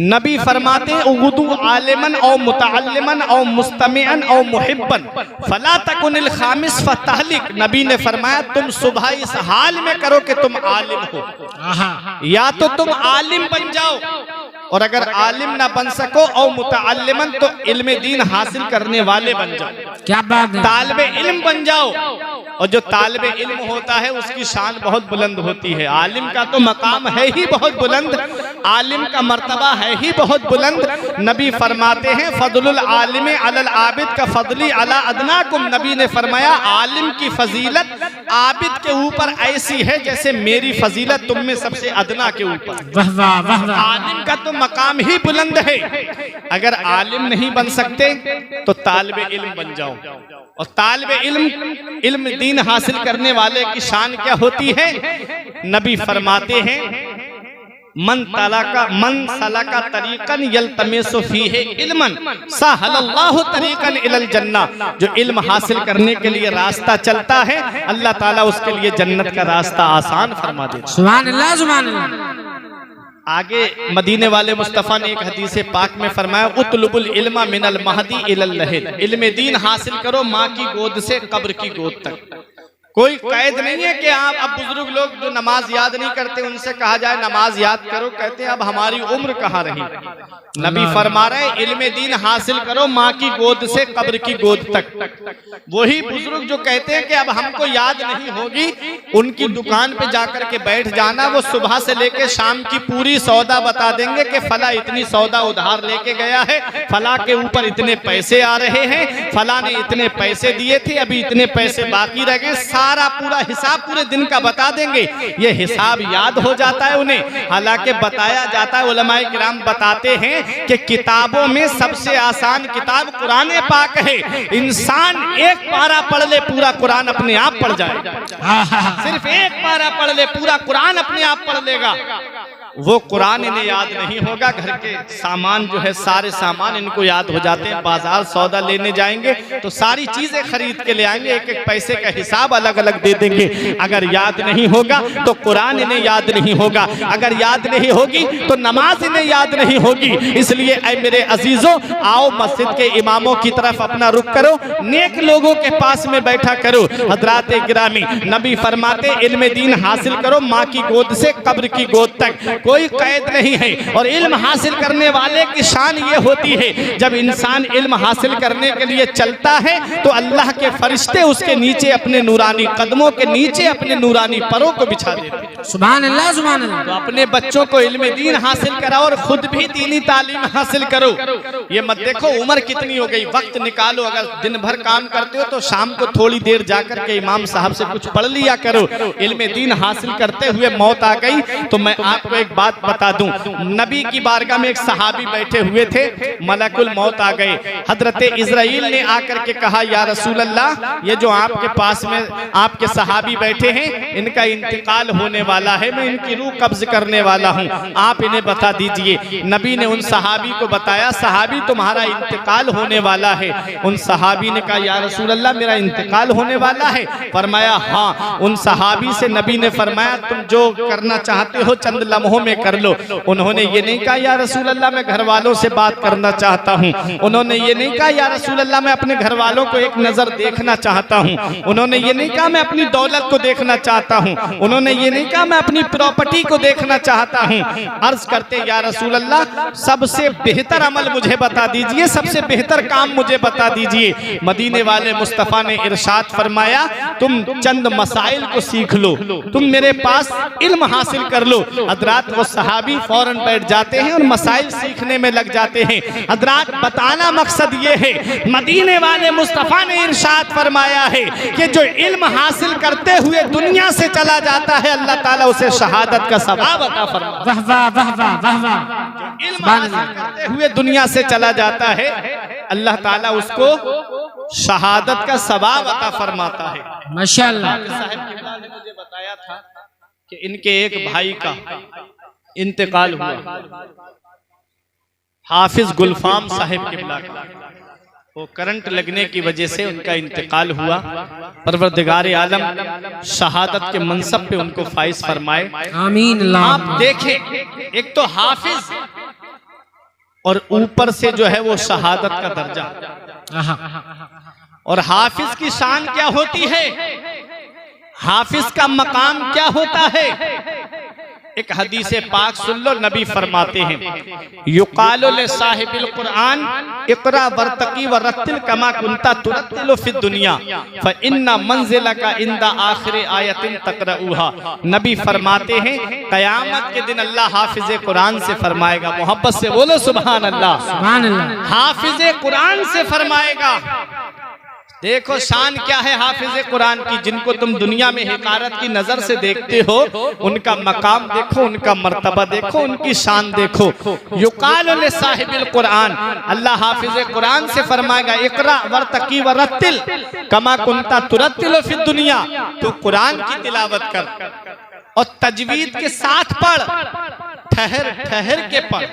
नबी फरमाते उगुदु आलिमन औ मुतअल्लिमन औ मुस्तमिअन औ मुहिब्बन फला तकुनिल खामिस फतहलिक। नबी ने फरमाया, तुम सुबह इस हाल में करो कि तुम आलिम हो, या तो तुम आलिम बन जाओ, और अगर आलिम ना बन सको और मुतअल्लिमन तो इल्म दीन हासिल करने वाले बन जाओ। क्या बात है, तालिबे इल्म बन जाओ। और जो तालिबे इल्म होता है उसकी शान बहुत बुलंद होती है। आलिम का तो मकाम है ही बहुत बुलंद, आलिम का मर्तबा है ही बहुत बुलंद। नबी फरमाते हैं, फजलुल आलिम अलल आबिद का फजली अला अदनाकुम। नबी ने फरमाया, आलिम की फजीलत आबिद के ऊपर ऐसी है जैसे मेरी फजीलत तुम में सबसे अदना के ऊपर। वाह वाह वाह वाह। आलिम का तो मकाम ही बुलंद है। अगर आलिम नहीं बन सकते तो तालिबे इल्म बन जाओ, और तालिबे इल्म दीन हासिल करने वाले की शान क्या होती है। नबी फरमाते हैं, मन सलका तरीकन यल्तमिसु फीहि इल्मन सहलल्लाहु तरीकन इलल जन्ना। जो इल्म हासिल करने के लिए रास्ता चलता है, अल्लाह ताला उसके लिए जन्नत का रास्ता आसान फरमा देता है। सुभान अल्लाह, सुभान अल्लाह। आगे मदीने वाले मुस्तफ़ा ने एक हदीस पाक में फरमाया, उतलुबुल इल्मा मिनल महदी इलल लहद। इल्म दीन हासिल करो माँ की गोद से कब्र की गोद तक। कोई कैद नहीं है कि आप, अब बुजुर्ग लोग जो नमाज याद नहीं करते उनसे कहा जाए नमाज याद करो, कहते हैं अब हमारी उम्र कहाँ रही। नबी फरमा रहे, इल्म दीन हासिल करो माँ की गोद से कब्र की गोद तक। वही बुजुर्ग जो कहते हैं कि अब हमको याद नहीं होगी, उनकी दुकान पे जाकर के बैठ जाना, वो सुबह से लेके शाम की पूरी सौदा बता देंगे कि फला इतनी सौदा उधार लेके गया है, फला के ऊपर इतने पैसे आ रहे हैं, फला ने इतने पैसे दिए थे, अभी इतने पैसे बाकी रह गए, सारा पूरा हिसाब पूरे दिन का बता देंगे। ये हिसाब याद हो जाता है उन्हें। हालांकि बताया जाता है, उलमाए किराम बताते हैं कि किताबों में सबसे आसान किताब कुरान पाक है। इंसान एक पारा पढ़ ले, पूरा कुरान अपने आप पढ़ जाए। सिर्फ एक पारा पढ़ ले, पूरा कुरान अपने आप पढ़ लेगा। वो कुरान इन्हें याद नहीं होगा, घर के सामान जो है सारे सामान इनको याद हो जाते हैं। बाजार सौदा लेने जाएंगे तो सारी चीजें खरीद के ले आएंगे, एक एक पैसे का हिसाब अलग अलग दे देंगे। अगर याद नहीं होगा तो कुरान इन्हें याद नहीं होगा, अगर याद नहीं होगी तो नमाज इन्हें याद नहीं होगी। इसलिए ऐ मेरे अजीजों, आओ मस्जिद के इमामों की तरफ अपना रुख करो, नेक लोगों के पास में बैठा करो। हजरात गिरामी, नबी फरमाते, इल्म दीन हासिल करो माँ की गोद से कब्र की गोद तक, कोई कैद नहीं है। और इल्म हासिल करने वाले की शान ये होती है, जब इंसान इल्म हासिल करने के लिए चलता है तो अल्लाह के फरिश्ते उसके नीचे अपने नूरानी कदमों के नीचे अपने नूरानी परों को बिछा देते हैं। सुभान अल्लाह, सुभान अल्लाह। तो अपने बच्चों को इल्म दीन हासिल कराओ और खुद भी दीनी तालीम हासिल करो। ये मत देखो उम्र कितनी हो गई, वक्त निकालो। अगर दिन भर काम करते हो तो शाम को थोड़ी देर जाकर के इमाम साहब से कुछ पढ़ लिया करो। इल्म दीन हासिल करते हुए मौत आ गई तो मैं आपको एक एक बात बता दूं, नबी की बारगाह में एक सहाबी बैठे हुए थे, मलकुल मौत आ गए। हजरत इजराइल ने आकर के कहा, या रसूल अल्लाह, ये जो आपके पास में आपके सहाबी बैठे हैं, इनका इंतकाल होने वाला है, मैं इनकी रूह कब्ज करने वाला हूं, आप इन्हें बता दीजिए। नबी ने उन सहाबी को बताया, सहाबी तुम्हारा इंतकाल होने वाला है। उन सहाबी ने कहा, या रसूल अल्लाह, मेरा इंतकाल होने वाला है? फरमाया हाँ। उन सहाबी से नबी ने फरमाया, तुम जो करना चाहते हो चंद लम्हों में कर लो। उन्होंने ये नहीं कहा, या रसूल अल्लाह, मैं घर वालों से बात करना चाहता हूँ। उन्होंने ये नहीं कहा, या रसूल अल्लाह, मैं अपने घर वालों को एक नजर देखना चाहता हूँ। उन्होंने ये नहीं कहा, मैं अपनी दौलत को देखना चाहता हूँ। उन्होंने ये नहीं कहा, मैं अपनी प्रॉपर्टी को देखना चाहता हूँ। अर्ज करते, या रसूल अल्लाह, सबसे बेहतर अमल मुझे बता दीजिए, सबसे बेहतर काम मुझे बता दीजिए। मदीने वाले मुस्तफ़ा ने इरशाद फरमाया, तुम चंद मसाइल को सीख लो, तुम मेरे पास इल्म हासिल कर लो। हजरात वो सहाबी फौरन बैठ जाते हैं और मसाइल सीखने में लग जाते हैं। हजरात बताना मकसद ये है, मदीने वाले मुस्तफ़ा ने इरशाद फरमाया है कि जो इल्म हासिल करते हुए दुनिया से चला जाता है, अल्लाह ताला उसे शहादत का सवाब अता फरमाता है। वाह वाह वाह वाह वाह। इल्म हासिल करते हुए दुनिया से चला जाता है, अल्लाह ताला उसको शहादत का सवाब अता फरमाता है। माशाअल्लाह। साहब किबला ने मुझे बताया था कि इनके एक भाई का इंतकाल हुआ, हाफिज गुलफाम साहिब किबला का। वो करंट लगने की वजह से उनका इंतकाल हुआ। परवरदिगार आलम शहादत के मनसब पे उनको फाइज फरमाए, आमीन। आप देखें, एक तो हाफिज और ऊपर से जो है वो शहादत का दर्जा। और हाफिज की शान क्या होती है, हाफिज का मकाम क्या होता है? एक हदीस पाक सुन लो, नबी फरमाते हैं, युकालु ले साहिबिल कुरान इकरा वर्तकी व रत्तिल कमा कुंता तुरत्तिलु फिद दुनिया फ इन्ना मंजिलका इंदा आखिर आयतिन तकरऊहा। नबी फरमाते हैं, कयामत के दिन अल्लाह हाफिज कुरान से फरमाएगा, मोहब्बत से बोलो सुभान अल्लाह, सुभान अल्लाह। हाफिज कुरान से फरमाएगा। देखो शान क्या है हाफिज कुरान की, जिनको तुम दुनिया में हिकारत की नजर से देखते हो, उनका मकाम देखो, उनका मर्तबा देखो, उनकी शान देखो। युकाल ले साहिबिल कुरान, अल्लाह हाफिज कुरान से फरमाएगा, इकरा वर्तकी वरत्तिल कमा कुंता तुरत्तिलु फिद दुनिया, तू कुरान की तिलावत कर और तजवीद के साथ पढ़, ठहर ठहर के पढ़,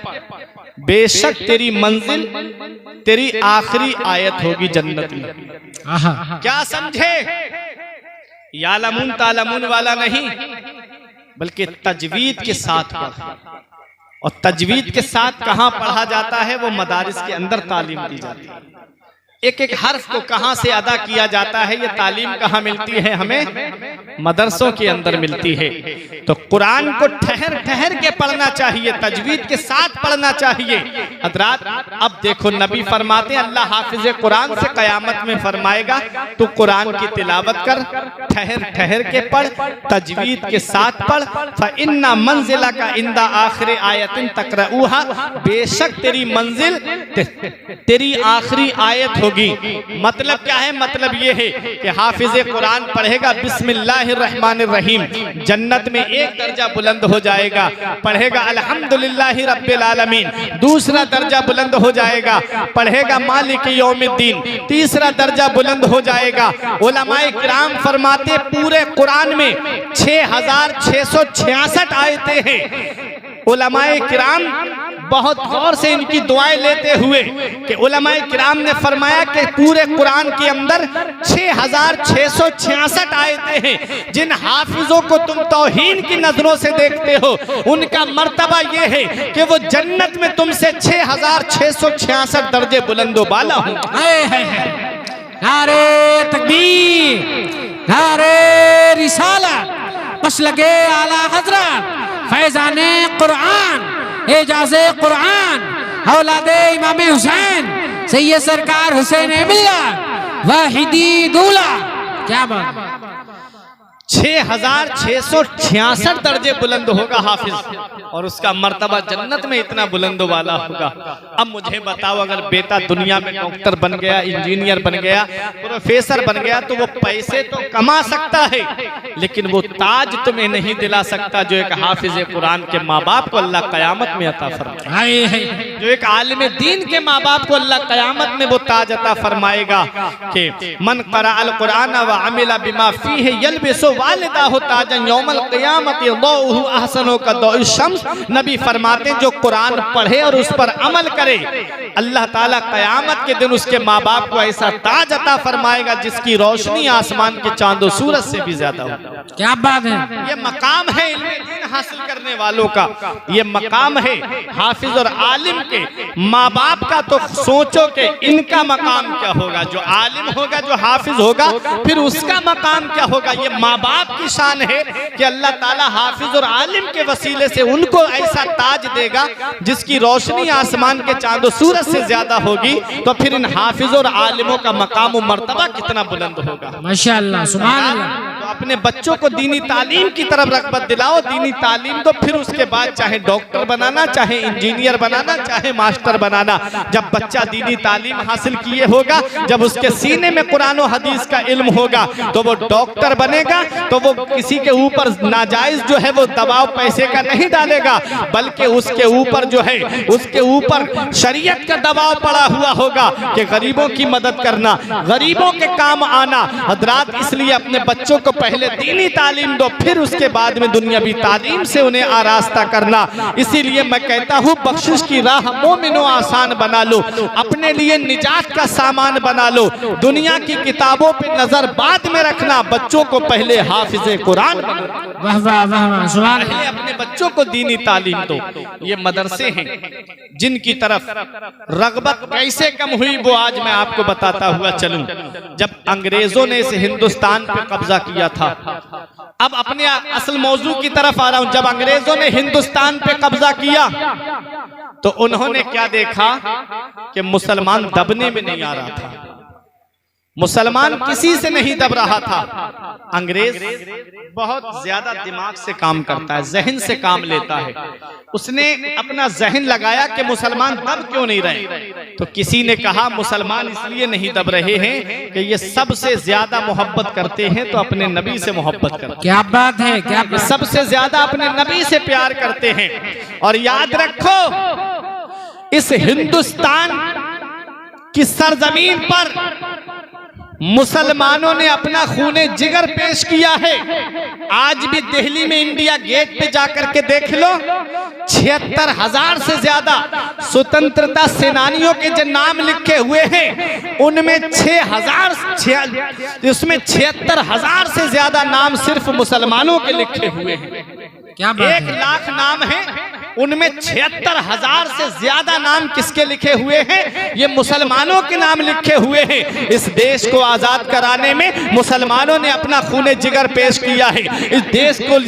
बेशक तेरी मंजिल तेरी आखिरी आयत होगी जन्नत में। क्या समझे? यालमुन तालमुन वाला नहीं, बल्कि तजवीद के साथ पढ़। और तजवीद के साथ कहाँ पढ़ा जाता है? वो मदारिस के अंदर तालीम दी जाती है। एक एक हर्फ को कहाँ से अदा किया जाता है, ये तालीम कहाँ मिलती है? हमें मदरसों के अंदर मिलती है। तो कुरान को ठहर ठहर के पढ़ना चाहिए, तजवीद के साथ पढ़ना चाहिए। हजरात अब देखो, नबी फरमाते हैं, अल्लाह हाफिज कुरान से कयामत में फरमाएगा, तू कुरान की तिलावत कर, ठहर ठहर के पढ़, तजवीद के साथ पढ़। फइन्ना मंजिला का इंदा आखिर आयतिन तकरऊहा, बेशक तेरी मंजिल तेरी आखिरी आयत होगी। मतलब क्या है? मतलब ये है कि हाफिज कुरान पढ़ेगा बिस्मिल्लाहिर्रहमानिर्रहीम, जन्नत में एक दर्जा बुलंद हो जाएगा। पढ़ेगा अल्हम्दुलिल्लाहि रब्बिल आलमीन, दूसरा दर्जा बुलंद हो जाएगा। पढ़ेगा मालिक यौमिद्दीन, तीसरा दर्जा बुलंद हो जाएगा। उलमाए किराम फरमाते, पूरे कुरान में 6666 आयतें हैं। उलमाए किराम बहुत गौर से इनकी दुआएं लेते हुए कि उलमाए किराम ने फरमाया कि पूरे कुरान के अंदर 6666 आयतें हैं। जिन हाफिजों को तुम तौहीन की नजरों से देखते हो, उनका मर्तबा ये है कि वो जन्नत में तुमसे 6666 दर्जे बुलंदो बाला हों। नारे तकबीर, नारे रिसालत, मसलके आला हजरत, फैजाने कुरान, एजाज़े कुरान, औलादे इमाम हुसैन, सैयद सरकार हुसैन मिल्लत, वाहिदी दूल्हा। क्या बात! 6666 दर्जे बुलंद होगा हाफिज, और उसका मर्तबा जन्नत में इतना बुलंद वाला होगा। अब मुझे बताओ, अगर बेटा दुनिया में डॉक्टर बन गया, इंजीनियर बन गया, प्रोफेसर बन गया, तो वो पैसे तो कमा सकता है, लेकिन वो ताज तुम्हें नहीं दिला सकता जो एक हाफिज कुरान के माँ बाप को अल्लाह कयामत में अता फरमाएगा। जो एक आलिम दीन के माँ बाप को अल्लाह कयामत में वो ताज अता फरमाएगा कि मन क़रा अल कुरान व अमिला बिमा फीहि यल्बिसु वालिदाहु ताजन यौमल क़ियामति दौहु अहसनु का दौइ शम्स। नबी फरमाते जो कुरान पढ़े और उस पर अमल करे, अल्लाह ताला कयामत के दिन उसके माँ बाप को ऐसा ताज अता फरमाएगा जिसकी रोशनी आसमान के चांद और सूरज से भी ज्यादा हो। क्या बात है। ये मकाम है इल्म दीन हासिल करने वालों का, ये मकाम है हाफिज और आलिम के। माँ बाप का तो सोचो कि इनका मकाम क्या होगा, जो आलिम होगा, जो हाफिज होगा, फिर उसका मकाम क्या होगा। ये माँ बाप की शान है कि अल्लाह ताला हाफिज और आलिम के वसीले से उनको ऐसा ताज देगा जिसकी रोशनी आसमान के चांद और सूरज से ज्यादा होगी। तो फिर इन हाफिज और आलिमों का मकाम और मर्तबा कितना बुलंद होगा। माशाअल्लाह, सुभान अल्लाह। तो अपने बच्चों को दीनी तालीम की तरफ रग़बत दिलाओ, दीनी तालीम दो, फिर उसके बाद चाहे डॉक्टर बनाना, चाहे इंजीनियर बनाना, चाहे मास्टर बनाना। जब बच्चा दीनी तालीम हासिल किए होगा, जब उसके सीने में कुरान और हदीस का इल्म होगा, तो वो डॉक्टर बनेगा, तो वो किसी के ऊपर नाजायज जो है वो दबाव पैसे का नहीं डालेगा, बल्कि उसके ऊपर जो है उसके ऊपर शरीयत का दबाव पड़ा हुआ होगा कि गरीबों की मदद करना, गरीबों के काम आना। हजरात, इसलिए अपने बच्चों को पहले दीनी तालीम दो, फिर उसके बाद में दुनियावी तालीम से उन्हें आरास्ता करना। इसीलिए मैं कहता हूँ बख्शिश की राह मोमिनो आसान बना लो, अपने लिए निजात का सामान बना लो। दुनिया की किताबों पे नजर बाद में रखना, बच्चों को पहले हाफिज कुरान बनो। वाह वाह वाह वाह, सुभान पहले अपने बच्चों को दीनी तालीम दो। ये मदरसे हैं जिनकी तरफ रग़बत कैसे कम हुई वो आज मैं आपको बताता हुआ चलूं। जब अंग्रेजों ने इस हिंदुस्तान पे कब्जा किया था, अब अपने असल मौजू की तरफ आ रहा हूं। जब अंग्रेजों ने हिंदुस्तान पे कब्जा किया तो उन्होंने क्या देखा कि मुसलमान दबने में नहीं आ रहा था, मुसलमान किसी से नहीं दब रहा था। अंग्रेज बहुत ज्यादा दिमाग से काम करता है, जहन से काम लेता है। उसने अपना जहन लगाया कि मुसलमान दब क्यों नहीं रहे, तो किसी ने कहा मुसलमान इसलिए नहीं दब रहे हैं कि ये सबसे ज्यादा मोहब्बत करते हैं तो अपने नबी से मोहब्बत करते हैं। क्या बात है, क्या बात। सबसे ज्यादा अपने नबी से प्यार करते हैं। और याद रखो, इस हिंदुस्तान की सरजमीन पर मुसलमानों ने अपना खूने जिगर पेश किया है। आज भी दिल्ली में इंडिया गेट पे जाकर के देख लो, 76,000 से ज्यादा स्वतंत्रता सेनानियों के जो नाम लिखे हुए हैं, उनमें 76,000 से ज्यादा नाम सिर्फ मुसलमानों के लिखे हुए हैं। क्या बात 1 लाख नाम है, उनमें 76,000 से ज्यादा नाम किसके लिखे हुए हैं? ये मुसलमानों के नाम लिखे हुए हैं। इस देश को आजाद कराने में मुसलमानों ने अपना खूने जिगर पेश किया है। इस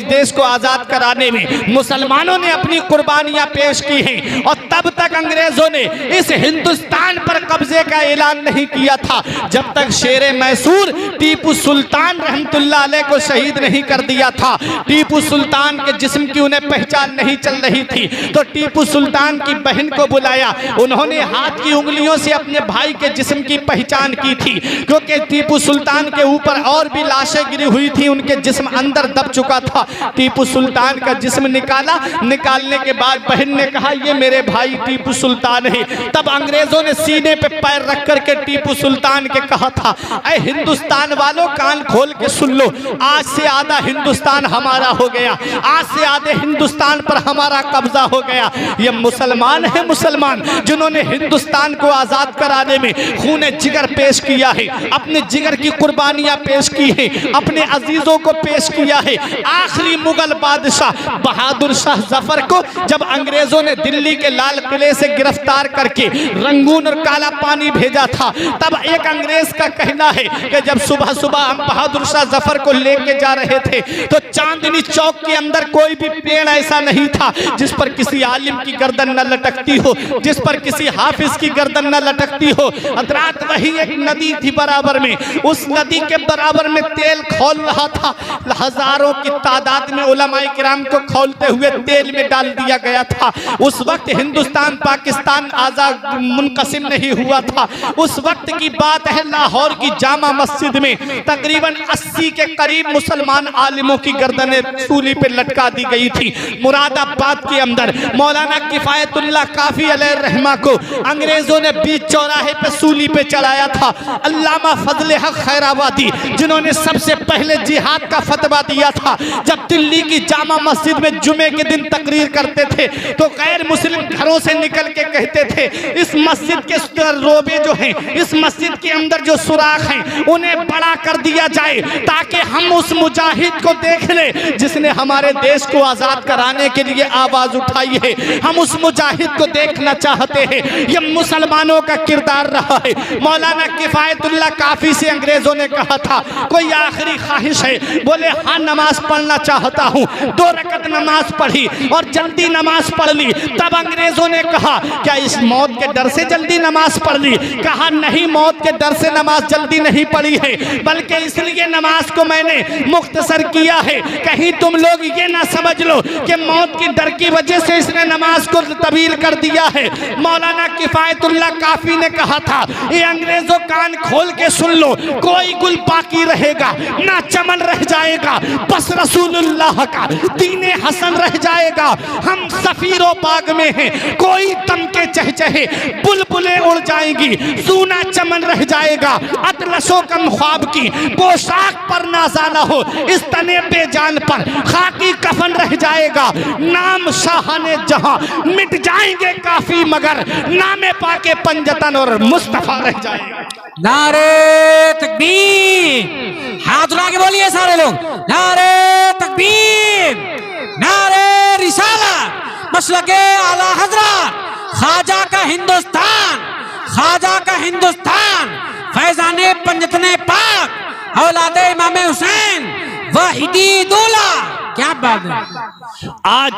देश को आजाद कराने में मुसलमानों ने अपनी कुर्बानियां पेश की हैं। और तब तक अंग्रेजों ने इस हिंदुस्तान पर कब्जे का ऐलान नहीं किया था जब तक शेरे मैसूर टीपू सुल्तान रहमतुल्लाह अलैह को शहीद नहीं कर दिया था। टीपू सुल्तान के जिस्म की उन्हें पहचान नहीं चल रही थी, तो टीपू सुल्तान की बहन को बुलाया। उन्होंने हाथ की उंगलियों से अपने भाई के जिस्म की पहचान की थी, क्योंकि टीपू सुल्तान के ऊपर और भी लाशें गिरी हुई थी, उनके जिस्म अंदर दब चुका था। टीपू सुल्तान का जिस्म निकाला, निकालने के बाद बहन ने कहा ये मेरे भाई टीपू सुल्तान है। तब अंग्रेजों ने सीने पे पैर रख करके टीपू सुल्तान के कहा था, ऐ हिंदुस्तान वालों कान खोल के सुन लो, आज से आधा हिंदुस्तान हमारा हो गया, आज से आधे हिंदुस्तान पर हमारा कब्जा हो गया। ये मुसलमान है, मुसलमान जिन्होंने हिंदुस्तान को आजाद कराने में खूने जिगर पेश किया है, अपने जिगर की कुर्बानियां पेश की है, अपने अजीजों को पेश किया है। आखिरी मुगल बादशाह बहादुर शाह जफर को जब अंग्रेजों ने दिल्ली के लाल किले से गिरफ्तार करके रंगून और काला पानी भेजा था, तब एक अंग्रेज का कहना है कि जब सुबह सुबह हम बहादुर शाह जफर को लेके जा रहे थे तो चांदनी चौक के अंदर कोई भी पेड़ ऐसा नहीं था जिस पर किसी आलिम की गर्दन न लटकती हो, जिस पर किसी हाफिज की गर्दन न लटकती हो। हजरात वही एक नदी थी बराबर में, उस नदी के बराबर में तेल खौल रहा था। हजारों की तादाद में उलमाए किराम को खौलते हुए तेल में डाल दिया गया था। उस वक्त हिंदुस्तान पाकिस्तान आजाद मुनकसिम नहीं हुआ था। उस वक्त की बात है, लाहौर की जामा मस्जिद में तकरीबन 80 के करीब मुसलमान आलिमों की गर्दनें सूली पे लटका दी गई थी। मुरादाबाद के अंदर मौलाना किफायतुल्लाह काफी अलैहिर्रहमा को अंग्रेजों ने बीच चौराहे पे सूली पे चढ़ाया था। अल्लामा फजले हक खैराबादी जिन्होंने सबसे पहले जिहाद का फतवा दिया था, जब दिल्ली की जामा मस्जिद में जुमे के दिन तकरीर करते थे तो गैर मुस्लिम घरों से निकल के कहते थे इस मस्जिद के रोबे जो हैं, इस मस्जिद के अंदर जो सुराख हैं उन्हें बड़ा कर दिया जाए ताकि हम उस मुजाहिद को देख ले जिसने हमारे देश को आजाद कराने के लिए आवाज उठाई है। हम उस मुजाहिद को देखना चाहते हैं। ये मुसलमानों का किरदार रहा है। मौलाना किफायतुल्लाह काफी से अंग्रेजों ने कहा था कोई आखिरी ख्वाहिश है? बोले हाँ, नमाज पढ़ना चाहता हूँ। 2 रकत नमाज पढ़ी और जल्दी नमाज पढ़ ली। तब अंग्रेजों ने कहा क्या इस मौत के डर से जल्दी नमाज पढ़ ली? कहा नहीं, मौत के डर से नमाज जल्दी नहीं पढ़ी है, बल्कि इसलिए नमाज को मैंने मुख्तसर किया है कहीं तुम लोग ये ना समझ लो कि मौत की डर की वजह से इसने नमाज को तब्दील कर दिया है। मौलाना किफायतुल्लाह काफी ने कहा था ये अंग्रेजों कान खोल के सुन लो, कोई गुल बाकी रहेगा ना चमन रह जाएगा, बस रसूलुल्लाह का दीने हसन रह जाएगा। हम सफीरों बाग में हैं, कोई दम के चहचहे बुलबुलें उड़ जाएंगी, सूना चमन रह जाएगा। अतलशो कम ख्वाब की पोशाक पर नाज़ाना हो, इस तने बेजान पर खाकी कफन रह जाएगा। नाम शाहाने जहां मिट जाएंगे काफी, मगर नामे पाके पंजतन और मुस्तफा रह जाएगा। नारे तकबीर, हाथ उठा के बोलिए सारे लोग, नारे तकबीर, नारे रिसालत, मसलके आला हजरत, ख्वाजा का हिंदुस्तान, ख्वाजा का हिंदुस्तान, फैजाने पंजतने पाक, औलादे इमाम हुसैन, वाहिदी दूल्हा। क्या बात है। आज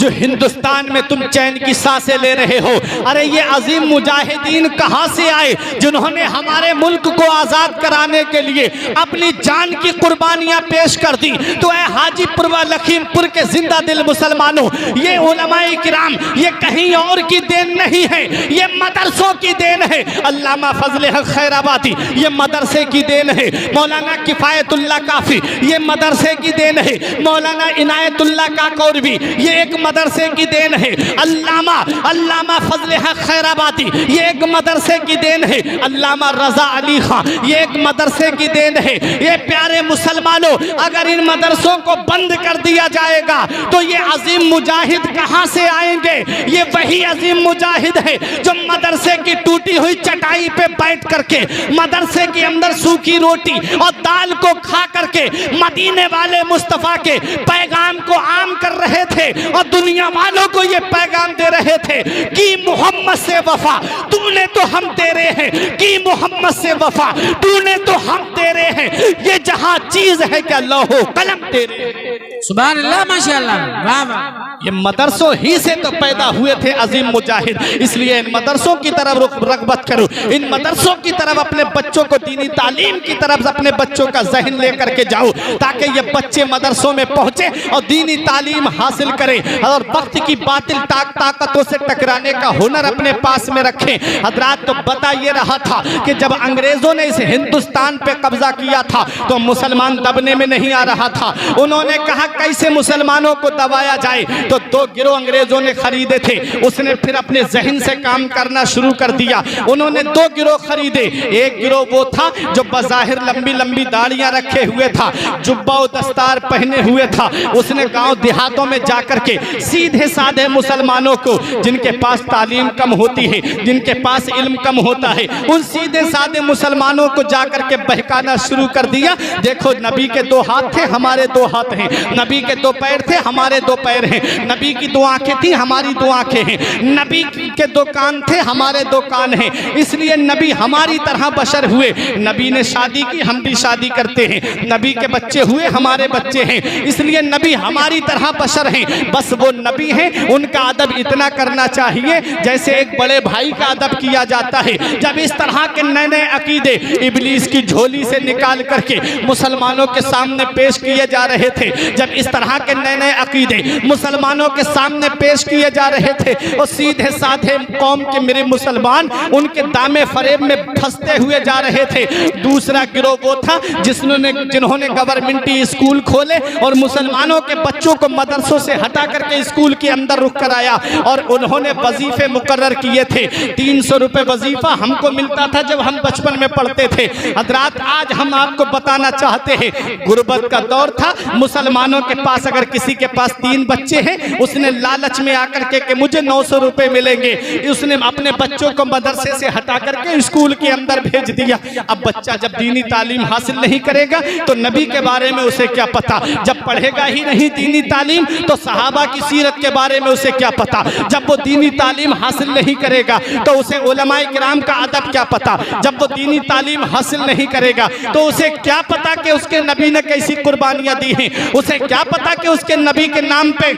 जो हिंदुस्तान में तुम चैन की सांसें ले रहे हो, अरे ये अजीम मुजाहिदीन कहां से आए जिन्होंने हमारे मुल्क को आजाद कराने के लिए अपनी जान की कुर्बानियां पेश कर दी। तो ए हाजीपुर व लखीमपुर के जिंदा दिल मुसलमानों, ये उलमाए किराम ये कहीं और की देन नहीं है, ये मदरसों की देन है। अल्लामा फजले हक खैराबादी ये मदरसे की देन है। मौलाना किफायतुल्लाह काफी ये मदरसे की देन है। मौलाना इनायतुल्लाह काकौरवी ये एक मदरसे की देन है। अल्लामा फजले हक खैराबादी ये एक मदरसे की देन है। अल्लामा रजा अली खां ये एक मदरसे की देन है। ये प्यारे मुसलमानों, अगर इन मदरसों को बंद कर दिया जाएगा तो ये अजीम मुजाहिद कहां से आएंगे? ये वही अजीम मुजाहिद है जो मदरसे की टूटी हुई चटाई पे बैठ करके मदरसे के अंदर सूखी रोटी और दाल को खा करके मदीने वाले मुस्तफा के पैगाम को आम कर रहे थे और दुनिया वालों को ये पैगाम दे रहे थे कि मोहम्मद से वफा तूने तो हम तेरे हैं, कि मोहम्मद से वफा तूने तो हम तेरे हैं, ये जहां चीज है क्या लौहो कलम तेरे। सुभान अल्लाह, माशाअल्लाह, वाह वाह। ये मदरसों ही से तो पैदा हुए थे अजीम मुजाहिद, इसलिए इन मदरसों की तरफ रग़बत करो। इन मदरसों की तरफ अपने बच्चों को दीनी तालीम की तरफ अपने बच्चों का जहन लेकर के जाओ ताकि ये बच्चे मदरसों में पहुंचे और दीनी तालीम हासिल करें और वक्त की बातिल ताकतों से टकराने का हुनर अपने पास में रखें। हजरात, तो बता ये रहा था कि जब अंग्रेजों ने इस हिंदुस्तान पे कब्जा किया था तो मुसलमान दबने में नहीं आ रहा था। उन्होंने कहा कैसे मुसलमानों को दबाया जाए, तो 2 गिरोह अंग्रेजों ने खरीदे थे। उसने फिर अपने जहन से काम करना शुरू कर दिया। उन्होंने 2 गिरोह खरीदे। एक गिरोह वो था जो बज़ाहिर लंबी लंबी दाढ़ियां रखे हुए था, जुब्बा और दस्तार पहने हुए था। उसने गांव देहातों में जाकर के सीधे साधे मुसलमानों को, जिनके पास तालीम कम होती है, जिनके पास इल्म कम होता है, उन सीधे साधे मुसलमानों को जाकर के बहकाना शुरू कर दिया। देखो, नबी के 2 हाथ थे, हमारे 2 हाथ हैं। नबी के 2 पैर थे, हमारे 2 पैर हैं। नबी की 2 आंखें थी, हमारी 2 आंखें हैं। नबी के 2 कान थे, हमारे 2 कान हैं। इसलिए नबी हमारी तरह बशर हुए। नबी ने शादी की, हम भी शादी करते हैं। नबी के बच्चे हुए, हमारे बच्चे हैं। इसलिए नबी हमारी तरह बशर हैं। बस वो नबी हैं, उनका अदब इतना करना चाहिए जैसे एक बड़े भाई का अदब किया जाता है। जब इस तरह के नए नए अकीदे इब्लीस की झोली से निकाल करके मुसलमानों के सामने पेश किए जा रहे थे, जब इस तरह के नए नए अकीदे मुसलमानों के सामने पेश किए जा रहे थे और सीधे साधे कौम के मेरे मुसलमान उनके दामे फरेब में फंसते हुए जा रहे थे। दूसरा गिरोह वो था जिन्होंने गवर्नमेंटी स्कूल खोले और मुसलमानों के बच्चों को मदरसों से हटा करके स्कूल के अंदर रुक कर आया और उन्होंने वजीफे मुकर्रर किए थे। 300 रुपए वजीफा हमको मिलता था जब हम बचपन में पढ़ते थे। हजरात, आज हम आपको बताना चाहते हैं, गुर्बत का दौर था, मुसलमानों के पास अगर किसी के पास 3 बच्चे हैं, उसने लालच में आकर के मुझे 900 रुपए मिलेंगे, उसने अपने बच्चों को मदरसे से हटा करके स्कूल के अंदर भेज दिया। अब बच्चा जब दीनी तालीम हासिल नहीं करेगा तो नबी के बारे में उसे क्या पता, जब पढ़ेगा ही नहीं दीनी तालीम तो सहाबा की सीरत के बारे में उसे क्या पता, जब वो दीनी तालीम हासिल नहीं करेगा तो उसे उलमाए किराम का अदब क्या पता, जब वो दीनी तालीम हासिल नहीं करेगा तो उसे क्या पता कि उसके नबी ने कैसी कुर्बानियां दी हैं, उसे क्या पता कि उसके नबी के नाम पे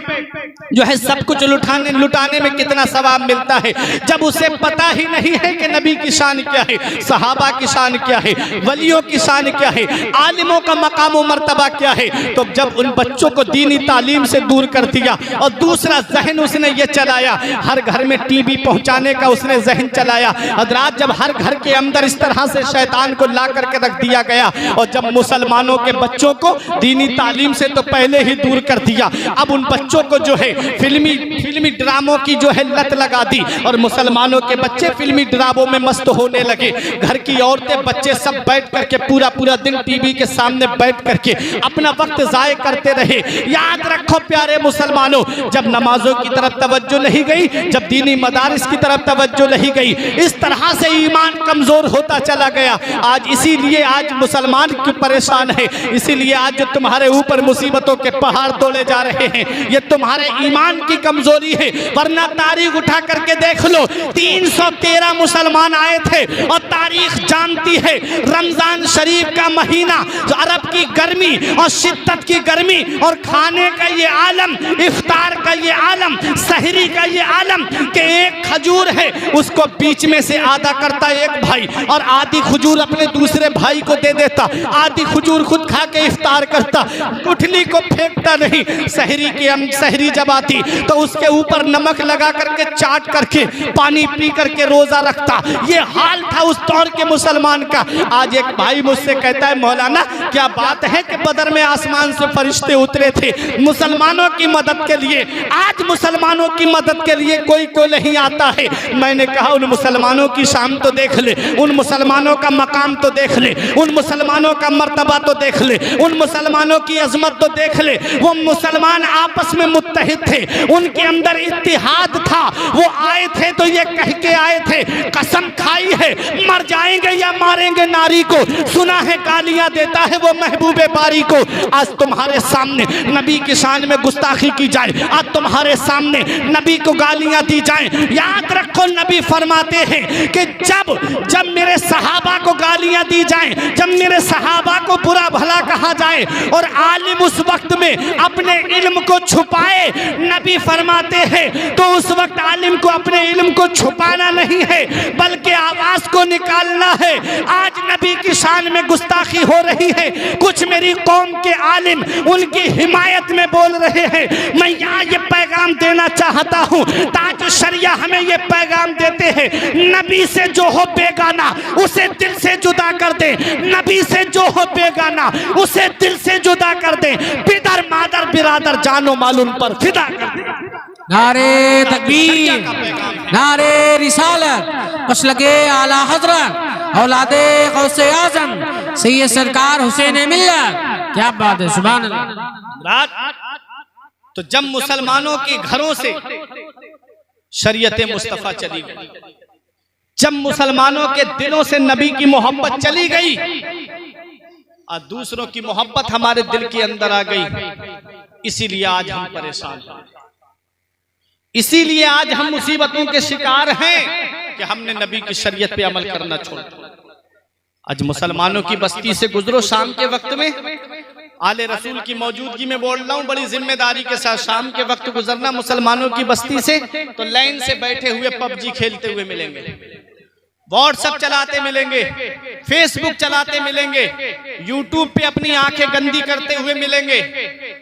जो है सब कुछ लुटाने में कितना सवाब मिलता है। जब उसे पता ही नहीं है कि नबी की शान क्या है, सहाबा की शान क्या है, वलियों की शान क्या है, आलिमों का मकाम और मर्तबा क्या है, तो जब उन बच्चों को दीनी तालीम से दूर कर दिया और दूसरा जहन उसने ये चलाया, हर घर में टीवी पहुंचाने का उसने जहन चलाया। हजरात, जब हर घर के अंदर इस तरह से शैतान को ला करके रख दिया गया और जब मुसलमानों के बच्चों को दीनी तालीम से तो पहले ही दूर कर दिया, अब उन बच्चों को जो है फिल्मी ड्रामों की जो है लत लगा दी और मुसलमानों के बच्चे फिल्मी ड्रामों में मस्त होने लगे। घर की औरतें बच्चे सब बैठ करके पूरा दिन टीवी के सामने बैठ करके अपना वक्त जाया करते रहे। याद रखो प्यारे मुसलमानों, जब नमाजों की तरफ तवज्जो नहीं गई, जब दीनी मदारिस की तरफ तवज्जो नहीं गई, इस तरह से ईमान कमजोर होता चला गया। आज इसीलिए आज मुसलमान क्यों परेशान है, इसीलिए आज जो तुम्हारे ऊपर मुसीबतों के पहाड़ तोड़े जा रहे हैं ये तुम्हारे ईमान की कमजोरी है। वरना तारीख उठा करके देख लो, 313 मुसलमान आए थे और तारीख जानती है रमजान शरीफ का महीना, जो अरब की गर्मी और शिद्दत की गर्मी और खाने का ये आलम, इफ्तार का ये आलम, सहरी का ये आलम कि एक खजूर है उसको बीच में से आधा करता एक भाई और आधी खजूर अपने दूसरे भाई को दे देता, आधी खजूर खुद खा के इफ्तार करता, गुठली को फेंकता नहीं। सहरी जब आती तो उसके ऊपर नमक लगा करके चाट करके पानी पी करके रोजा रखता। ये हाल था उस दौर के मुसलमान का। आज एक भाई मुझसे कहता है, मौलाना क्या बात है कि बदर में आसमान से फरिश्ते उतरे थे मुसलमानों की मदद के लिए, आज मुसलमानों की मदद के लिए कोई नहीं आता है। मैंने कहा उन मुसलमानों की शान तो देख ले, उन मुसलमानों का मकाम तो देख ले, उन मुसलमानों का मर्तबा तो देख ले, उन मुसलमानों की अजमत तो देख ले। वो मुसलमान आपस में मुत्तहिद थे, उनके अंदर इत्तिहाद था। वो आए थे तो ये कह के आए थे, कसम खाई है मर जाएंगे या मारेंगे नारी को, सुना है गालियां देता है वो महबूबे बारी को। आज तुम्हारे सामने नबी की शान में गुस्ताखी की जाए, आज तुम्हारे सामने नबी को गालियां दी जाए। याद रखो नबी फरमाते हैं कि जब मेरे सहाबा को गालियां दी जाए, जब मेरे सहाबा को बुरा भला कहा जाए और आलिम उस वक्त में अपने इल्म को छुपाए, नबी फरमाते हैं तो उस वक्त आलिम को अपने इल्म को छुपाना नहीं है बल्कि आवाज को निकालना है। आज नबी की शान में गुस्ताखी हो रही है, कुछ मेरी कौम के आलिम उनकी हिमायत में बोल रहे हैं। मैं यहाँ ये पैगाम देना चाहता हूँ, ताज शरिया हमें ये पैगाम देते हैं, नबी से जो हो बेगाना उसे दिल से जुदा कर दे, नबी से जो हो बेगाना उसे दिल से जुदा कर दे, पितर मादर बिरादर जानो मालूम पर फिदा कर दे। नारे तकबीर, नारे रिसालत, मसलके आला हजरत औलादे गौसे आजम सैयद सरकार हुसैन मिल्लत। क्या बात है, सुभान अल्लाह। तो जब मुसलमानों के घरों से शरीयत मुस्तफा चली गई, जब मुसलमानों के दिलों से नबी की मोहब्बत चली गई और दूसरों की मोहब्बत हमारे दिल के अंदर आ गई, इसीलिए आज हम परेशान हैं, इसीलिए आज हम मुसीबतों के शिकार हैं कि हमने नबी की शरीयत पे अमल करना छोड़ दिया। आज मुसलमानों की बस्ती से गुजरो शाम के वक्त में, आले रसूल की मौजूदगी में बोल रहा हूँ, बड़ी जिम्मेदारी के साथ। शाम के वक्त गुजरना मुसलमानों की बस्ती से तो लाइन से बैठे हुए पबजी खेलते हुए मिलेंगे, व्हाट्सएप चलाते मिलेंगे, फेसबुक चलाते मिलेंगे, यूट्यूब पे अपनी आंखें गंदी करते हुए मिलेंगे।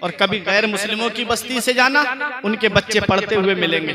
और कभी गैर मुस्लिमों की बस्ती से जाना, उनके बच्चे पढ़ते हुए मिलेंगे,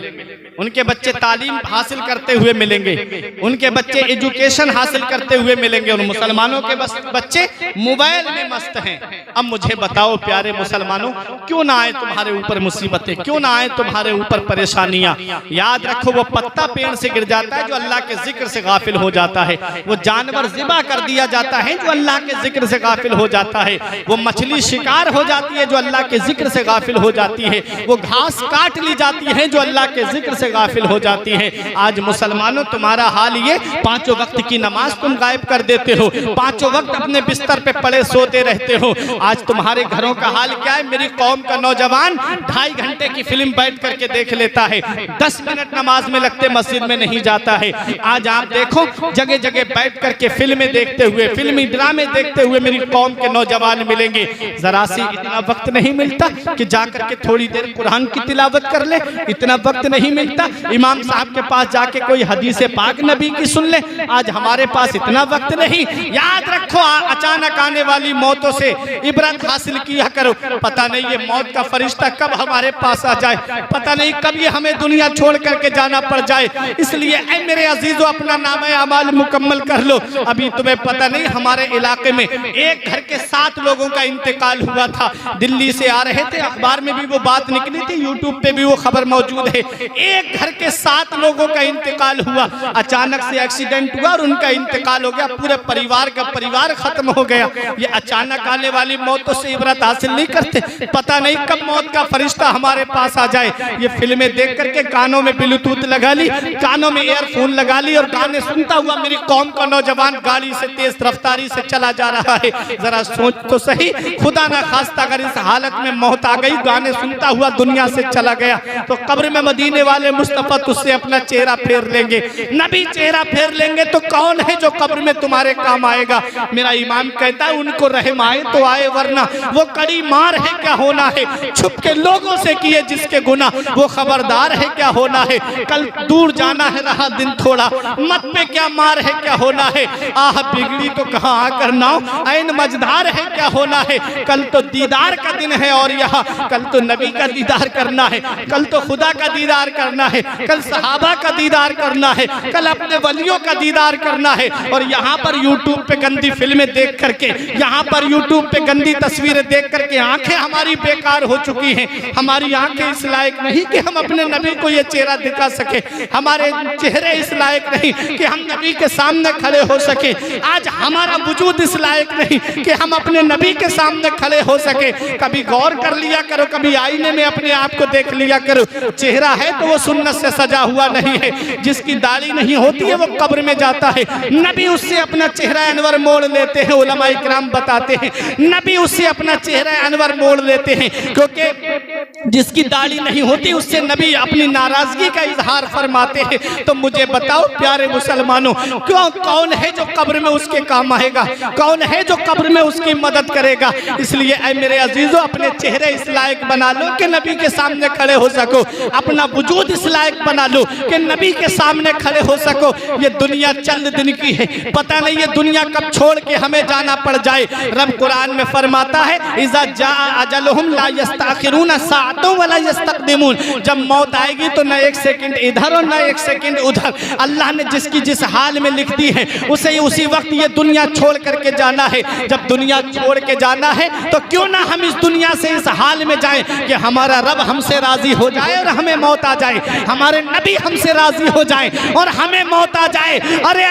उनके बच्चे तालीम हासिल करते हुए मिलेंगे, उनके बच्चे एजुकेशन हासिल करते हुए मिलेंगे, और मुसलमानों के बच्चे मोबाइल में मस्त हैं। अब मुझे बताओ प्यारे मुसलमानों, क्यों ना आए तुम्हारे ऊपर मुसीबतें, क्यों ना आए तुम्हारे ऊपर परेशानियां। याद रखो, वो पत्ता पेड़ से गिर जाता है जो अल्लाह के जिक्र से गाफिल हो जाता है, वो जानवर ज़िबा कर दिया जाता है जो अल्लाह के जिक्र से गाफिल हो जाता है, वो मछली शिकार हो जाती है जो अल्लाह के जिक्र से गाफिल हो जाती है, वो घास काट ली जाती है जो अल्लाह के जिक्र से गाफिल हो जाती है। आज मुसलमानों तुम्हारा हाल ये, पांचों वक्त की नमाज तुम गायब कर देते हो, पांचों वक्त अपने बिस्तर पे पड़े सोते रहते हो। आज तुम्हारे घरों का हाल क्या है? मेरी कौम का नौजवान 2.5 घंटे की फिल्म बैठ करके देख लेता है, 10 मिनट नमाज में लगते मस्जिद में नहीं जाता है। आज आप देखो जगह जगह बैठ करके फिल्में देखते हुए, फिल्मी ड्रामे देखते हुए मेरी कौम के नौजवान मिलेंगे। जरा सी इतना वक्त नहीं मिलता कि जाकर के थोड़ी देर कुरान की तिलावत कर ले, इतना वक्त नहीं मिलता इमाम साहब के पास जाके कोई हदीस पाक नबी की सुन ले। आज हमारे पास इतना वक्त नहीं। याद रखो, अचानक आने वाली मौतों से इबरत हासिल किया करो। पता नहीं ये मौत का फरिश्ता कब हमारे पास आ जाए, पता नहीं कब ये हमें दुनिया छोड़ करके जाना पड़ जाए। इसलिए ऐ मेरे अजीजों, अपना नाम अमाल मुकम्मल कर लो। अभी तुम्हें पता नहीं, हमारे इलाके में एक घर के 7 लोगों का इंतकाल हुआ था। दिल्ली से आ रहे थे, अखबार में भी वो बात निकली थी, यूट्यूब पे भी वो खबर मौजूद है। एक घर के 7 लोगों का इंतकाल हुआ, अचानक से एक्सीडेंट हुआ और उनका इंतकाल हो गया। पूरे परिवार का परिवार खत्म हो गया। ये अचानक आने वाली मौतों से इबरत हासिल नहीं करते, पता नहीं कब मौत का फरिश्ता हमारे पास आ जाए। ये फिल्में देख करके कानों में ब्लूटूथ लगा ली, कानों में ईयरफोन लगा ली और गाने सुनता हुआ मेरी कौम का नौजवान गाड़ी से तेज रफ्तारी से चला जा रहा है। जरा सोच तो सही, खुदा ना खास्ता अगर इस हालत में मौत आ गई, गाने सुनता हुआ दुनिया से चला गया, तो कब्र में मदीने वाले मुस्तफा तुझसे अपना चेहरा फेर लेंगे। नबी चेहरा फेर लेंगे तो कौन है जो कब्र में तुम्हारे काम आएगा? मेरा इमाम कहता है, उनको रहम आए तो आए, वरना वो कड़ी मार है क्या होना है। छुप के लोगों से किए जिसके गुना, वो खबरदार है क्या होना है। कल दूर जाना है, रहा दिन थोड़ा, मत पे क्या मार है क्या होना है। आह बिगड़ी तो कहाँ आकर नाव, ऐन मझधार है क्या होना है। कल तो दीदार का दिन है और यहाँ कल तो नबी का दीदार करना है, कल तो खुदा का दीदार करना है, कल सहाबा का दीदार करना है, कल अपने वलियों का दीदार करना है। और यहाँ पर यूट्यूब पे गंदी फिल्में देख करके, यहाँ पर यूट्यूब पे गंदी तस्वीरें देख करके आंखें हमारी बेकार हो चुकी हैं। हमारी आंखें इस लायक नहीं कि हम अपने नबी को ये चेहरा दिखा सके, हमारे चेहरे इस लायक नहीं कि हम नबी के सामने खड़े हो सके। आज हमारा वजूद इस लायक नहीं कि हम अपने नबी के सामने खड़े हो सके। कभी गौर कर लिया करो, कभी आईने में अपने आप को देख लिया करो। चेहरा है तो वो सुन्नत से सजा हुआ नहीं है। जिसकी दाढ़ी नहीं होती है वो कब्र में जाता है। नबी उससे अपना चेहरा अनवर मोड़ लेते हैं, उलमा इकराम बताते हैं नबी उससे अपना चेहरा अनवर मोड़ लेते हैं, क्योंकि जिसकी दाढ़ी नहीं होती उससे नबी अपनी नाराजगी का इजहार फरमाते हैं। तो मुझे बताओ प्यारे मुसलमानों, क्यों कौन है जो कब्र में उसके काम आएगा, कौन है जो कब्र में उसकी मदद करेगा। इसलिए ऐ मेरे अजीजों, अपने चेहरे इस लायक बना लो कि नबी के सामने खड़े हो सको, अपना वजूद इस लायक बना लो कि नबी के सामने खड़े हो सको। ये दुनिया चंद दिन की है, पता नहीं ये दुनिया कब छोड़ के हमें जाना पड़ जाए। रब कुरान में फरमाता है, इज़ा जाअ अजलुहुम ला यस्तअखिरून साअतन वला यस्तक़दिमून। जब मौत आएगी तो न एक सेकंड इधर और न एक सेकंड उधर। अल्लाह ने जिसकी जिस हाल में लिख दी है उसे उसी वक्त ये दुनिया छोड़ करके जाना है। जब दुनिया छोड़ के जाना है तो क्यों ना हम इस दुनिया से इस हाल में जाएं कि हमारा रब हमसे राजी हो जाए और हमें मौत आ जाए, हमारे नबी हमसे राजी हो जाए और हमें मौत आ जाए। अरे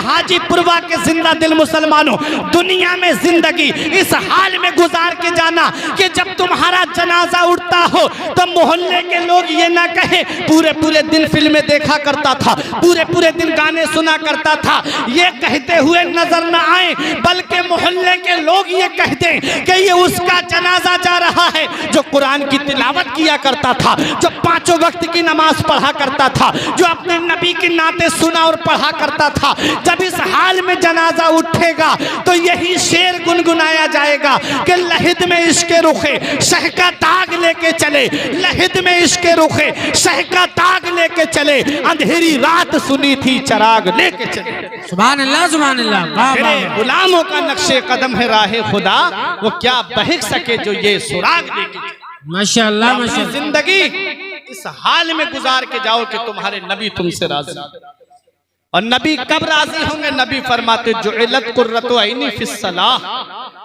हाजीपुरवा के जिंदा दिल मुसलमानों, दुनिया में जिंदगी इस हाल में गुजार के जाना कि जब तुम्हारा जनाजा उठता हो तो मोहल्ले के लोग ये ना कहे पूरे पूरे दिन फिल्में देखा करता था, पूरे पूरे दिन गाने सुना करता था, ये कहते हुए नजर न आए, बल्कि मोहल्ले के लोग ये कहते कि ये उसका जनाजा जा रहा है जो कुरान की तिलावत किया करता था, जो 5 वक्त की नमाज पढ़ा करता था, जो अपने नबी की नाते सुना और पढ़ा करता था। जब इस हाल में जनाजा उठेगा तो यही शेर गुनगुनाया जाएगा कि लहिद में इश्क़े रुखे शह का दाग लेके चले, लहिद में इश्क़े रुखे शह का दाग लेके चले, अंधेरी रात सुनी थी चराग लेके चले। सुभान अल्लाह, सुभान अल्लाह। वाह तेरे गुलामों का नक्शे कदम है राहे खुदा, वो क्या बहक सके जो ये सुराग लेके चले। माशाअल्लाह, अपनी माशाअल्लाह। जिंदगी इस हाल में गुजार के जाओ कि तुम्हारे नबी तुमसे राजी। और नबी कब राजी होंगे? नबी फरमाते जो इलत कुर्रतु ऐनी फिस्सलाह,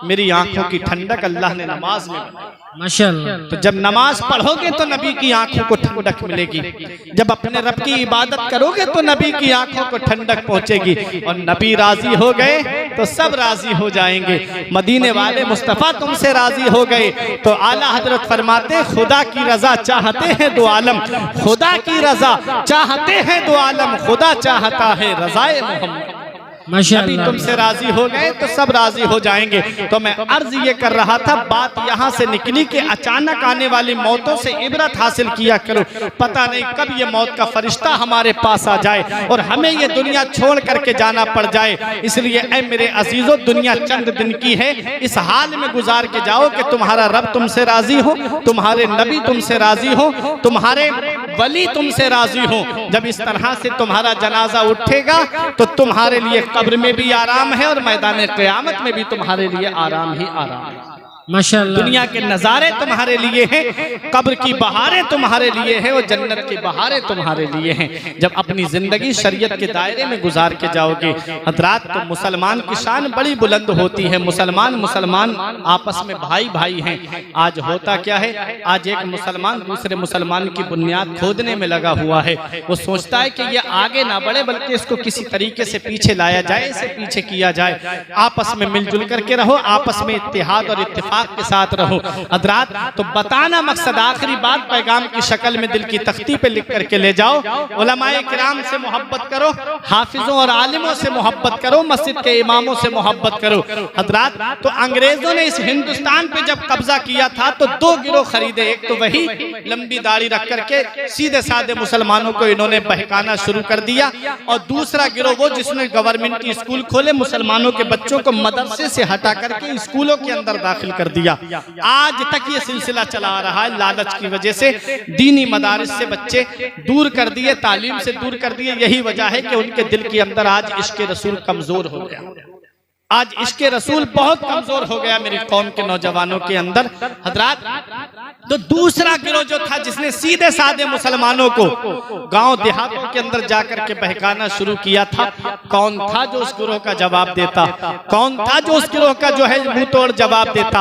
मेरी आंखों की ठंडक अल्लाह ने नमाज में बनाई। माशाअल्लाह। तो जब नमाज पढ़ोगे तो नबी की आंखों को ठंडक मिलेगी, जब अपने रब की इबादत करोगे तो नबी की आंखों को ठंडक पहुंचेगी। और नबी राजी हो गए तो सब राजी हो जाएंगे। मदीने वाले मुस्तफ़ा तुमसे राजी हो गए तो आला हजरत फरमाते खुदा की रजा चाहते हैं दो आलम, खुदा की रजा चाहते हैं दो आलम, खुदा चाहता है रजाए मोहम्मद। नबी तुमसे राजी हो गए तो सब राजी हो जाएंगे। तो मैं अर्ज ये कर रहा था, बात यहाँ से निकली कि अचानक आने वाली मौतों से इबरत हासिल किया करो, पता नहीं कब ये मौत का फरिश्ता हमारे पास आ जाए और हमें ये दुनिया छोड़ करके जाना पड़ जाए। इसलिए ऐ मेरे अजीजों, दुनिया चंद दिन की है, इस हाल में गुजार के जाओ कि तुम्हारा रब तुमसे राजी हो, तुम्हारे नबी तुमसे राजी हो, तुम्हारे वली तुमसे राजी हो। जब इस तरह से तुम्हारा जनाजा उठेगा तो तुम्हारे लिए कब्र में भी आराम है और मैदान क़यामत में भी तुम्हारे लिए आराम ही आराम है। माशाअल्लाह। दुनिया के नज़ारे तुम्हारे लिए हैं, कब्र की बहारें तुम्हारे लिए हैं और जन्नत की बहारें तुम्हारे लिए हैं। जब अपनी ज़िंदगी शरीयत के दायरे में गुजार के जाओगे हज़रात, तो मुसलमान की शान बड़ी बुलंद होती है। मुसलमान आपस में भाई भाई हैं। आज होता क्या है, आज एक मुसलमान दूसरे मुसलमान की बुनियाद खोदने में लगा हुआ है। वो सोचता है कि ये आगे ना बढ़े बल्कि इसको किसी तरीके से पीछे लाया जाए, इसे पीछे किया जाए। आपस में मिलजुल करके रहो, आपस में इत्तेहाद और इत्तेफाक के साथ रहो। हज़रात, तो बताना मकसद, आखिरी बात पैगाम की शक्ल में दिल की तख्ती पे लिख करके ले जाओ। उलमाए किराम से मोहब्बत करो, हाफिजों और आलिमों से मोहब्बत करो, मस्जिद के इमामों से मोहब्बत करो। हज़रात, तो अंग्रेजों ने इस हिंदुस्तान पे जब कब्जा किया था तो 2 गिरोह खरीदे। एक तो वही लंबी दाढ़ी रख करके सीधे साधे मुसलमानों को इन्होंने बहकाना शुरू कर दिया, और दूसरा गिरोह वो जिसने गवर्नमेंट स्कूल खोले, मुसलमानों के बच्चों को मदरसे से हटा करके स्कूलों के अंदर दाखिल कर दिया। आज तक ये सिलसिला चला आ रहा है। लालच की वजह से दीनी मदारिस से बच्चे दूर कर दिए, तालीम से दूर कर दिए। यही वजह है कि उनके दिल के अंदर आज इश्क़ रसूल कमजोर हो गया, आज इश्क़ रसूल बहुत कमजोर हो गया मेरी कौम के नौजवानों के अंदर। हज़रात, तो दूसरा गिरोह जो था जिसने सीधे साधे मुसलमानों को गांव देहातों के अंदर जाकर के बहकाना शुरू किया था, कौन था जो उस गिरोह का जवाब देता? कौन था जो उस गिरोह का जो है मुंह तोड़ जवाब देता?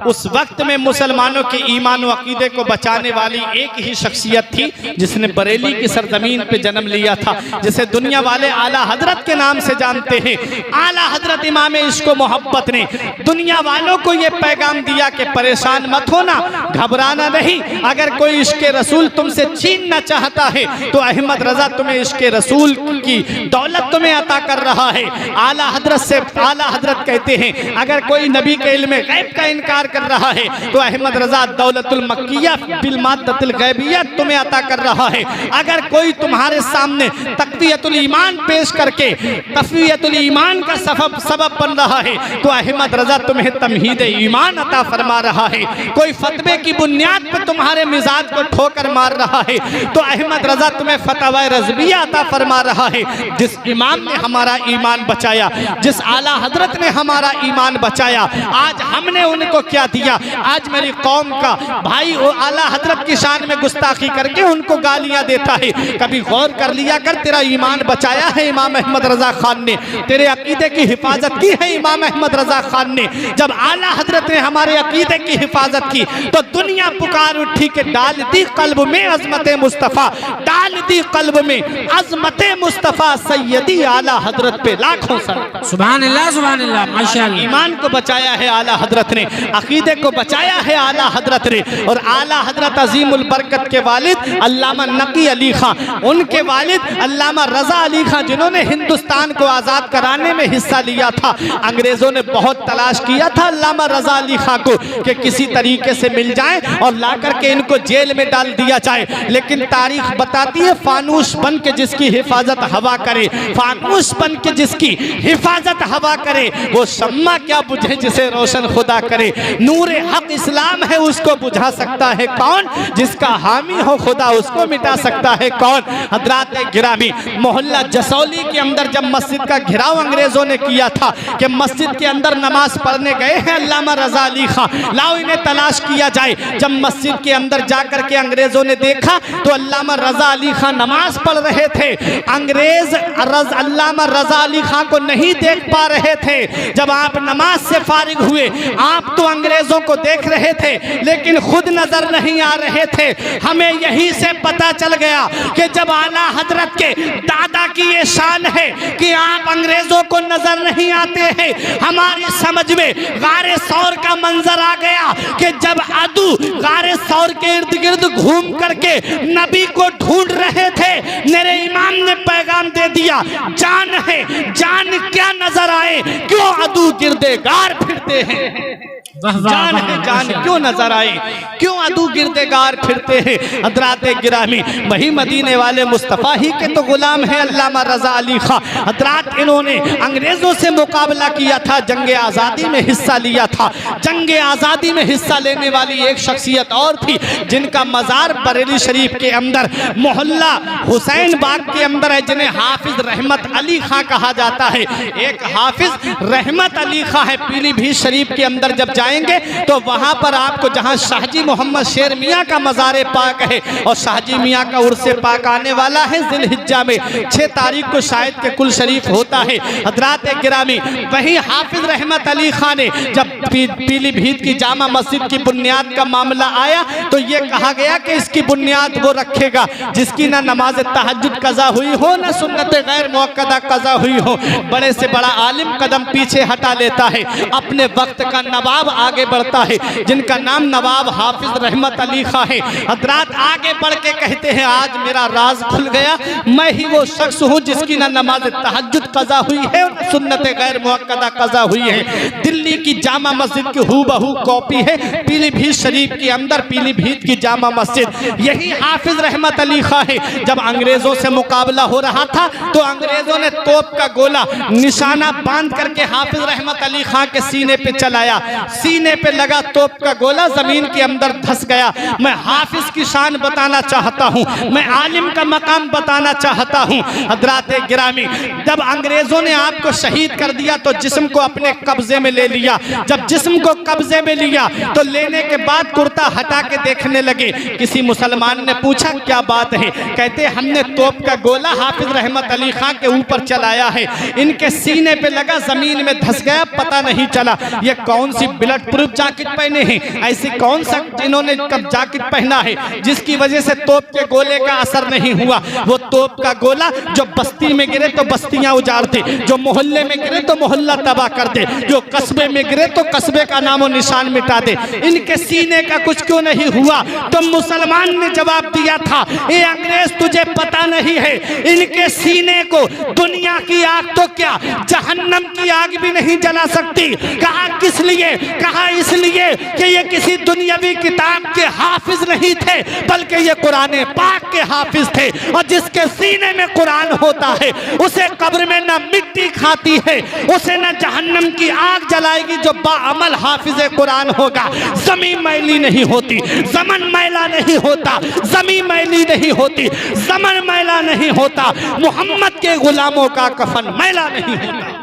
उस वक्त में मुसलमानों के ईमान व अकीदे को बचाने वाली एक ही शख्सियत थी जिसने बरेली की सरजमीन पे जन्म लिया था, जिसे दुनिया वाले आला हजरत के नाम से जानते हैं। आला हजरत इमाम इश्क़ मोहब्बत ने दुनिया वालों को यह पैगाम दिया कि परेशान मत होना, घबराना नहीं। अगर कोई इश्क़ रसूल तुमसे छीनना चाहता है तो अहमद रजा तुम्हें इश्क़ रसूल की दौलत तुम्हें अता कर रहा है। आला हजरत कहते हैं अगर कोई नबी के इल्म गैब का इनकार कर रहा है तो अहमद रजा दौलतुल मक्किया बिल माद्दतिल गैबिय्या तुम्हें अता कर रहा है। अगर कोई तुम्हारे सामने तक़वियतुल ईमान पेश करके तक़वियतुल ईमान का सबब बन रहा है तो अहमद रजा तुम्हें तमहीद ईमान अता फरमा रहा है। कोई फतवे की बुनियाद पर तुम्हारे मिजाज को ठोकर मार रहा है तो अहमद रजा तुम्हें फतवा रज़विया अता फरमा रहा है। जिस इमाम ने हमारा ईमान बचाया, जिस आला हजरत ने हमारा ईमान बचाया, आज हमने उनको क्या दिया? आज मेरी कौम का भाई वो आला हजरत की शान में गुस्ताखी करके उनको गालियां देता है। कभी गौर कर लिया कर, तेरा ईमान बचाया है इमाम अहमद रजा खान ने, तेरे अकीदे की हिफाजत की है इमाम अहमद रजा खान ने। जब आला हजरत ने हमारे अकीदे की हिफाजत की तो दुनिया पुकार उठी के डाल दी कल्ब में अजमत मुस्तफ़ा, डाल डाल दी कल्ब में अजमत मुस्तफ़ा सैयदी आला हजरत पे लाखों सलाम। सुभान अल्लाह माशाअल्लाह। ईमान को बचाया है आला हजरत ने, अकीदे को बचाया है आला हजरत ने। और आला हजरत अजीमुल बरकत के वालिद अल्लामा नकी अली खां, उनके वालिद अल्लामा रजा अली खां, जिन्होंने हिंदुस्तान को आज़ाद कराने में हिस्सा लिया था। अंग्रेजों ने बहुत तलाश किया था अल्लामा रजा अली खां को कि किसी तरीके से मिल जाए और ला करके इनको जेल में डाल दिया जाए, लेकिन तारीख बताती है फानूस बन के जिसकी हिफाजत हवा करे, फानूस बन के जिसकी हिफाजत हवा करे, वो शम्मा क्या बुझे जिसे रोशन खुदा करे। नूरे हक इस्लाम है उसको बुझा सकता है कौन, जिसका हामी हो खुदा उसको मिटा सकता है कौन। हजरात गिरामी, मोहल्ला जसौली के अंदर जब मस्जिद का घेराव अंग्रेजों ने किया था कि मस्जिद के अंदर नमाज पढ़ने गए हैं अल्लामा रजा अली खां, लाओ इन्हें तलाश किया जाए। जब मस्जिद के अंदर जाकर के अंग्रेजों ने देखा तो अल्लामा रजा अली खां नमाज पढ़ रहे थे। अंग्रेज अल्लामा रजा अली खां को नहीं देख पा रहे थे। जब आप नमाज से फारिग हुए, आप तो अंग्रेजों को देख रहे थे लेकिन खुद नजर नहीं आ रहे थे। हमें यहीं से पता चल गया कि जब आला हजरत के दादा की ये शान है कि आप अंग्रेजों को नजर नहीं आते हैं, हमारी समझ में गारे सौर का मंजर आ गया कि जब अदू गारे सौर के इर्द गिर्द घूम करके नबी को ढूंढ रहे थे, मेरे इमाम ने पैगाम दे दिया, जान है जान क्या नजर आए, क्यों अदू गिरदे गार फिरते हैं। जान है जान क्यों नजर आए, क्यों अदू गिरदेगार फिरते हैं। हजरात गिरामी, वही मदीने वाले मुस्तफ़ा ही के तो गुलाम है अल्लामा रजा अली खां। हजरात इन्होंने अंग्रेजों से मुकाबला किया था, जंग आज़ादी में हिस्सा लिया था। जंग आज़ादी में हिस्सा लेने वाली एक शख्सियत और थी जिनका मज़ार बरेली शरीफ के अंदर मोहल्ला हुसैन बाग के अंदर है, जिन्हें हाफिज रहमत अली खां कहा जाता है। एक हाफिज रहमत अली खां है। पीलीभीत शरीफ के अंदर जब जाएंगे तो वहां पर आपको, जहां शाहजी मोहम्मद शेर मियाँ का मज़ार पाक है और शाहजी मियाँ का उर्स पाक आने वाला है जिलहिज्जा में, 6 तारीख को शायद के कुल शरीफ होता है। हजरात गिरामी, वही हाफिज रहमत अली खां ने जब पीलीभीत की जामा मस्जिद की बुनियाद का मामला आया तो ये कहा गया कि इसकी बुनियाद वो रखेगा जिसकी ना नमाज तहज्जुद कज़ा हुई हो, ना सुन्नत गैर मुअक्कदा कज़ा हुई हो। बड़े से बड़ा आलिम कदम पीछे हटा लेता है, अपने वक्त का नवाब आगे बढ़ता है, जिनका नाम नवाब हाफिज रहमत अली खां है। हजरात आगे बढ़ के कहते हैं, आज मेरा राज खुल गया, मैं ही वो शख्स हूँ जिसकी ना नमाज तहज्जुद कज़ा हुई है और सुन्नत गैर मुअक्कदा कज़ा हुई है। दिल्ली की जामा मस्जिद की हूबहू कॉपी है पीलीभीत शरीफ के अंदर, पीलीभीत की जामा मस्जिद, यही हाफिज रहमत अली खां है। जब अंग्रेजों से मुकाबला हो रहा था तो अंग्रेजों ने तोप का गोला निशाना बांध करके हाफिज रहमत अली खां के सीने पे चलाया, सीने पे लगा तोप का गोला, जमीन के अंदर धंस गया। मैं हाफिज की शान बताना चाहता हूँ, मैं आलिम का मकाम बताना चाहता हूँ। हजरात गिरामी, जब अंग्रेजों ने आपको शहीद कर दिया तो जिस्म को अपने कब्जे में ले लिया। जब जिस्म को कब्जे में लिया तो लेने के बाद कुर्ता हटा के देखने लगे। किसी मुसलमान ने पूछा क्या बात है, कहते हमने तोप का गोला हाफिज रहमत अली खां के ऊपर चलाया है, इनके सीने पे लगा, जमीन में धंस गया, पता नहीं चला। ये कौन सी बुलेट प्रूफ जैकेट पहने हैं, ऐसी कौन सा इन्होंने कब जैकेट पहना है जिसकी वजह से तोप के गोले का असर नहीं हुआ। वो तोप का गोला जो बस्ती में गिरे तो बस्तियां उजाड़ दे, जो मोहल्ले में गिरे तो मोहल्ला तबाह कर दे, जो कस्बे में गिरे तो कस्बे का नामो निशान मिटा दे। इनके सीने का कुछ क्यों नहीं हुआ? तो मुसलमान ने जवाब दिया था, ये अंग्रेज तुझे पता नहीं है, इनके सीने को दुनिया की आग तो क्या जहन्नम की आग भी नहीं जला सकती। कहा किस लिए? कहा इसलिए कि ये किसी दुनियावी किताब के हाफिज नहीं थे, बल्कि ये कुरान पाक के हाफिज थे। और जिसके सीने में कुरान होता है उसे कब्र में न मिट्टी खाती है, उसे न जहन्नम की आग जलाएगी। जो बाअमल हाफिज कुरान होगा, ज़मीन मैली नहीं होती, ज़मन मैला नहीं होता, ज़मीन मैली नहीं होती, ज़मन मैला नहीं होता, मोहम्मद के गुलामों का कफन मैला नहीं होता।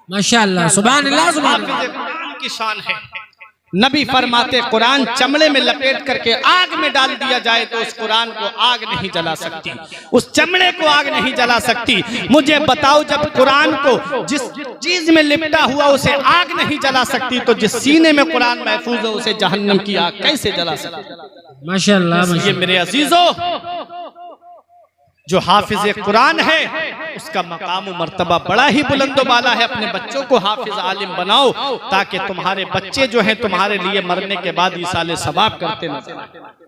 माशाअल्लाह, सुभान अल्लाह, सुभान अल्लाह। कुरान की शान है। नबी फरमाते कुरान चमड़े में लपेट करके आग में डाल दिया जाए तो उस कुरान को आग नहीं जला सकती, उस चमड़े को आग नहीं जला सकती। मुझे बताओ, जब कुरान को जिस चीज में लिपटा हुआ उसे आग नहीं जला सकती, तो जिस सीने में कुरान महफूज है उसे जहन्नम की आग कैसे जला सकती? माशाअल्लाह, ये मेरे अजीजों, जो हाफिज कुरान है उसका मकाम मर्तबा बड़ा ही बुलंदो बाला है। अपने बच्चों को हाफिज आलिम बनाओ ताकि तुम्हारे बच्चे जो हैं तुम्हारे लिए मरने के बाद इसाले सवाब करते नजर आए।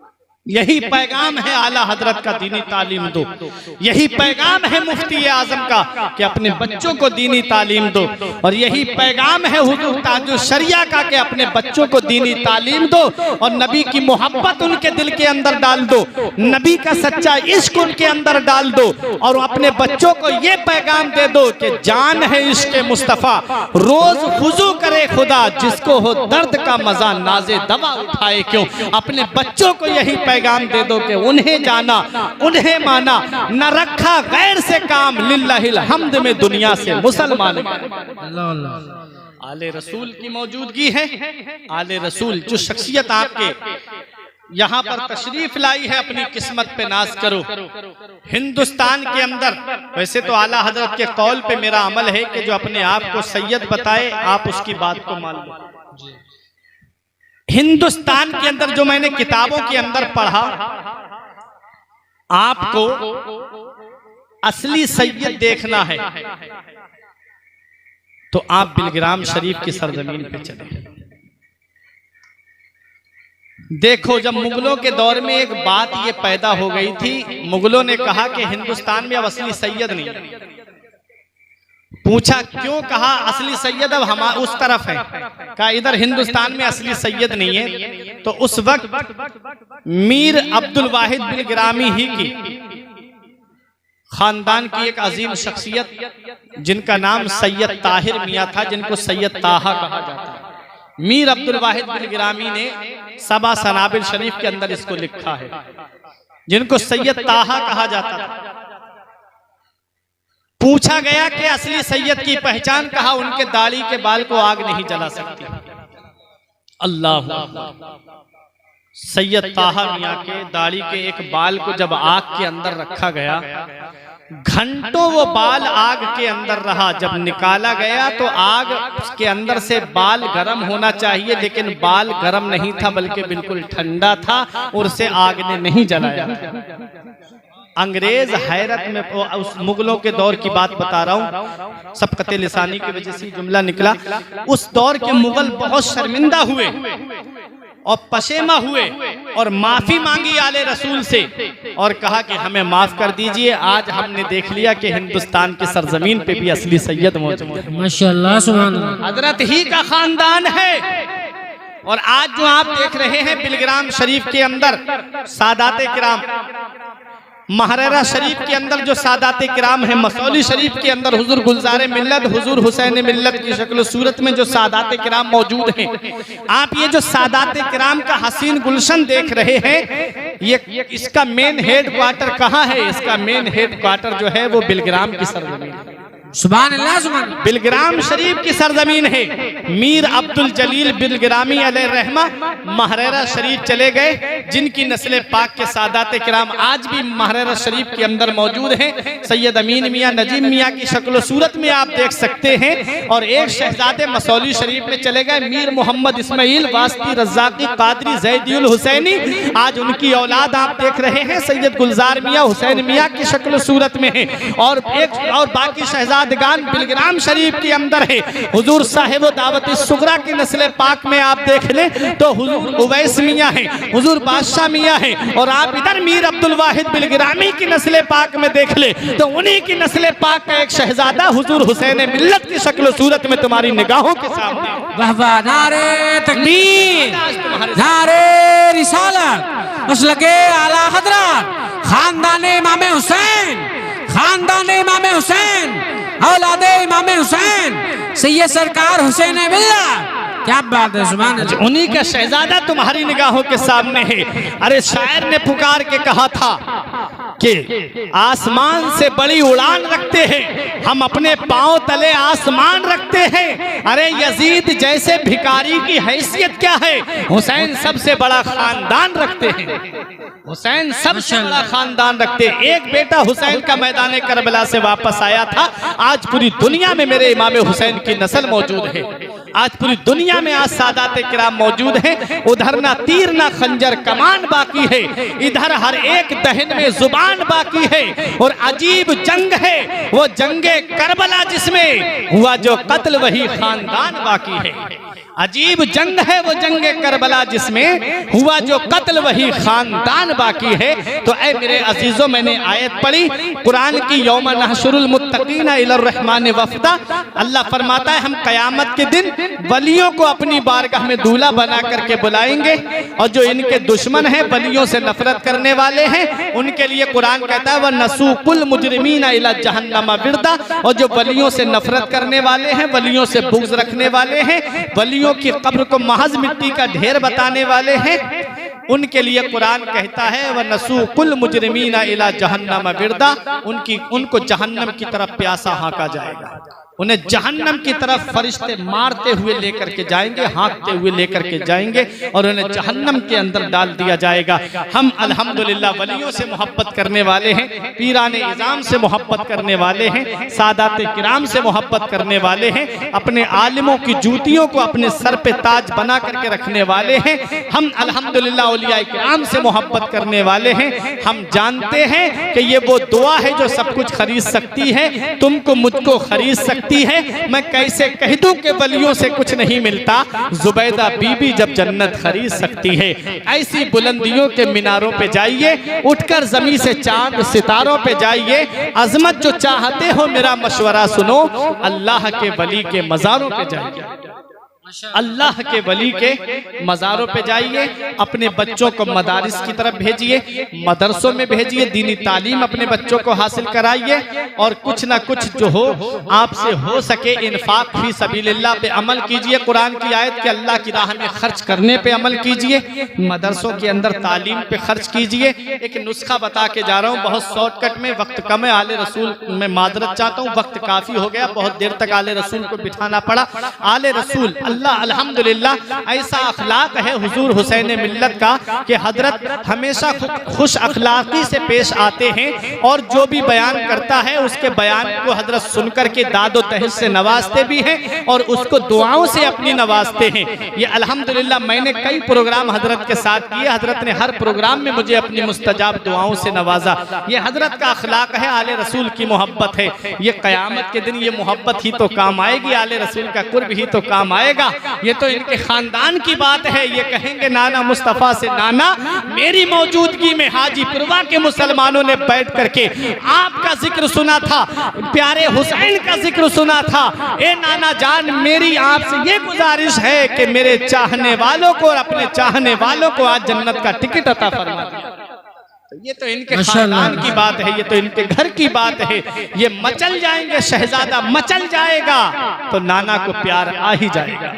यही पैगाम है आला हजरत का, दीनी तालीम दो। यही पैगाम है मुफ्ती आजम का कि अपने बच्चों को दीनी तालीम दो। और यही पैगाम है हुजूर ताजुल शरिया का कि अपने बच्चों को दीनी तालीम दो और नबी की मोहब्बत उनके दिल के अंदर डाल दो, नबी का सच्चा इश्क उनके अंदर डाल दो। और अपने बच्चों को ये पैगाम दे दो कि जान है इश्क मुस्तफ़ा, रोज खुजू करे खुदा, जिसको हो दर्द का मजा नाजे दवा उठाए क्यों। अपने बच्चों को यही पैगाम दे दो कि उन्हें जाना, उन्हें माना, न रखा गैर से काम, लिल्लाहिल हम्द में दुनिया से मुसलमान। आले रसूल की मौजूदगी है। आले रसूल जो शख्सियत आपके यहाँ पर तशरीफ लाई है, अपनी किस्मत पे नाज करो। हिंदुस्तान के अंदर वैसे तो आला हजरत के कौल पे मेरा अमल है कि जो अपने आप को सैयद बताए आप उसकी बात को मान लो। हिंदुस्तान के अंदर जो मैंने किताबों के अंदर पढ़ा, आपको असली सैयद देखना है तो आप बिलग्राम शरीफ की सरजमीन पे चले। देखो, जब मुगलों के दौर में एक बात ये पैदा हो गई थी, मुगलों ने कहा कि हिंदुस्तान में अब असली सैयद नहीं। पूछा क्यों, कहा असली सैयद अब हम उस तरफ है। कहा इधर हिंदुस्तान में असली सैयद नहीं है। तो उस वक्त मीर अब्दुल वाहिद बिलग्रामी ही की खानदान की एक अजीम शख्सियत जिनका नाम सैयद ताहिर मियाँ था, जिनको सैयद ताहा कहा जाता है। मीर अब्दुल वाहिद बिलग्रामी ने सबा सनाबिल शरीफ के अंदर इसको लिखा है, जिनको सैयद ताहा कहा जाता था। पूछा गया कि असली सैयद की पहचान, कहा उनके दाढ़ी के बाल को आग नहीं जला सकती। अल्लाह, सैयद ताहा मियाँ के दाढ़ी के एक बाल को जब आग के अंदर रखा गया, घंटों वो बाल आग के अंदर रहा। जब निकाला गया तो आग के अंदर से बाल गर्म होना चाहिए, लेकिन बाल गर्म नहीं था बल्कि बिल्कुल ठंडा था और उसे आग ने नहीं जलाया। अंग्रेज हैरत में, उस मुगलों के दौर की बात बता रहा हूँ, सबकते लिसानी की वजह से जुमला निकला। उस दौर के मुगल बहुत शर्मिंदा हुए और पशेमा हुए और माफी मांगी आले रसूल से और कहा कि हमें माफ कर दीजिए, आज हमने देख लिया कि हिंदुस्तान की सरजमीन पे भी असली सैयद मौजूद है। माशाअल्लाह, सुभान अल्लाह, हजरत ही का खानदान है। और आज जो आप देख रहे हैं बिलग्राम शरीफ के अंदर सादाते किराम, महरेरा शरीफ के अंदर जो सादाते किराम है, मसौली शरीफ के अंदर हुजूर गुलजारे मिल्लत, हुजूर हुसैन मिल्लत की शक्ल सूरत में जो सादाते किराम मौजूद हैं, आप ये जो सादाते किराम का हसीन गुलशन देख रहे हैं, ये इसका मेन हेड क्वार्टर कहाँ है? इसका मेन हेड क्वार्टर जो है वो बिलग्राम की सरजमीन है। सुभान अल्लाह, सुभान अल्लाह। बिलग्राम शरीफ की सरजमीन है। मीर अब्दुल जलील बिलग्रामी अलैहि रहमा महरेरा शरीफ चले गए, जिनकी नस्ल पाक के सादाते किराम आज भी महरेरा शरीफ के अंदर मौजूद हैं। सैयद अमीन मियाँ, नजीम मियाँ की शक्ल सूरत में आप देख सकते हैं। और एक शहजादे मसौली शरीफ में चले गए, मीर मोहम्मद इस्माइल वास्ती रज़ाकी कादरी ज़ैदियुल हुसैनी, आज उनकी औलाद आप देख रहे हैं। सैयद गुलजार मियाँ, हुसैन मियाँ की शक्ल सूरत में है। और बाकी शहजाद बिलग्राम शरीफ के अंदर है। हुजूर साहिब दावत सुगरा की नस्ल पाक में आप देख लें तो हुजूर उवैस मियाँ हैं, हुजूर बादशाह मियाँ हैं। और आप इधर मीर अब्दुल वाहिद बिलग्रामी की नस्ल पाक में देख ले तो उन्हीं की नस्ल पाक का एक शहजादा हुजूर हुसैन मिल्लत की शक्ल सूरत में तुम्हारी निगाहों के सामने। वाह वाह, नारे तकबीर, नारे रिसालत, मसलके आला हजरत, खानदाने इमाम हुसैन, खानदाने इमाम हुसैन, औलादे इमाम हुसैन, सैयद सरकार हुसैन मिल्लत। क्या बात है, सुभान अल्लाह। उन्हीं का शहजादा तुम्हारी निगाहों के सामने है। अरे शायर ने पुकार के कहा था कि आसमान से बड़ी उड़ान रखते हैं हम, अपने पांव तले आसमान रखते हैं। अरे यजीद जैसे भिखारी की हैसियत क्या है, हुसैन सबसे बड़ा खानदान रखते हैं। हुसैन सबसे बड़ा खानदान रखते हैं। एक बेटा हुसैन का मैदान करबला से वापस आया था, आज पूरी दुनिया में मेरे इमाम हुसैन की नस्ल मौजूद है। आज पूरी दुनिया में आज सादात किराम मौजूद हैं। उधर ना तीर ना खंजर कमान बाकी है, इधर हर एक दहन में जुबान बाकी है। और अजीब जंग है वो जंगे करबला जिसमें हुआ जो कत्ल वही खानदान बाकी है। अजीब जंग है वो जंगे करबला जिसमें हुआ जो कत्ल वही खानदान बाकी है। तो ऐ मेरे अजीजों, मैंने आयत पढ़ी कुरान की, यौम नहशुरुल मुत्तकीना इलर रहमान वफ्दा। अल्लाह फरमाता है हम कयामत के दिन वलियों को अपनी बारगाह में दूल्हा बना करके बुलाएंगे, और जो इनके दुश्मन हैं, वलियों से नफरत करने वाले हैं, उनके लिए कुरान कहता है वह नसूकुल मुजरिमीना इला जहन्नम विरदा। और जो वलियों से नफरत करने वाले हैं, वलियों से बुग़्ज़ रखने वाले हैं, वलियों की कब्र को महज मिट्टी का ढेर बताने वाले हैं, उनके लिए कुरान कहता है वह नसूकुल मुजरिमीना इला जहन्नम विरदा। उनको जहन्नम की तरफ प्यासा हाँका जाएगा, उन्हें जहन्नम की तरफ फरिश्ते मारते हुए लेकर के जाएंगे, हाँकते हुए लेकर के जाएंगे, और उन्हें जहन्नम के अंदर डाल दिया जाएगा। हम अल्हम्दुलिल्लाह वलियों से मोहब्बत करने वाले हैं, पीराने इज़ाम से मोहब्बत करने वाले हैं, सादात किराम से मोहब्बत करने वाले हैं, अपने आलिमों की जूतियों को अपने सर पे ताज बना करके रखने वाले हैं। हम अल्हम्दुलिल्लाह औलिया किराम से मोहब्बत करने वाले हैं। हम जानते हैं कि ये वो दुआ है जो सब कुछ खरीद सकती है, तुमको मुझको खरीद सकती है। मैं कैसे कह दूं कि वलियों से कुछ नहीं मिलता, जुबैदा बीबी जब जन्नत खरीद सकती है। ऐसी बुलंदियों के मीनारों पे जाइए, उठकर जमीन से चांद सितारों पे जाइए, अजमत जो चाहते हो मेरा मशवरा सुनो, अल्लाह के वली के मज़ारों पे जाइए, अल्लाह के वली के मज़ारों पे जाइए। अपने बच्चों को मदारिस की तरफ भेजिए, मदरसों में भेजिए, दीनी तालीम अपने बच्चों को हासिल कराइए, और कुछ ना कुछ जो हो आपसे हो सके इन्फाक फी सबीलिल्लाह पे अमल कीजिए। कुरान की आयत के अल्लाह की राह में खर्च करने पे अमल कीजिए, मदरसों के अंदर तालीम पे खर्च कीजिए। एक नुस्खा बता के जा रहा हूँ बहुत शॉर्टकट में, वक्त कम है। आले रसूल में माजरत चाहता हूँ, वक्त काफ़ी हो गया, बहुत देर तक आले रसूल को बिठाना पड़ा। आले रसूल अल्लाह अल्हम्दुलिल्लाह ऐसा अखलाक है हुजूर हुसैन मिल्लत का कि हजरत हमेशा खुश अखलाकी से पेश आते हैं, और जो भी बयान करता है उसके बयान को हजरत सुनकर के दादो तहस से नवाजते भी हैं, और उसको दुआओं से अपनी नवाजते हैं। ये अल्हम्दुलिल्लाह मैंने कई प्रोग्राम हजरत के साथ किए, हजरत ने हर प्रोग्राम में मुझे अपनी मुस्तजाब दुआओं से नवाजा। ये हजरत का अखलाक है, आले रसूल की मोहब्बत है। ये कयामत के दिन ये मोहब्बत ही तो काम आएगी, आले रसूल का कुर्ब ही तो काम आएगा। ये तो इनके खानदान की बात है। ये कहेंगे नाना मुस्तफा से, नाना मेरी मौजूदगी में हाजीपुरवा के मुसलमानों ने बैठ करके आपका जिक्र सुना था, प्यारे हुसैन का जिक्र सुना था। ए नाना जान, मेरी आपसे ये गुजारिश है कि मेरे चाहने वालों को और अपने चाहने वालों को आज जन्नत का टिकट अता फरमा दिया। तो ये तो इनके खानदान की बात है, ये तो इनके घर की बात है। ये मचल जाएंगे, शहजादा मचल जाएगा तो नाना को प्यार आ ही जाएगा।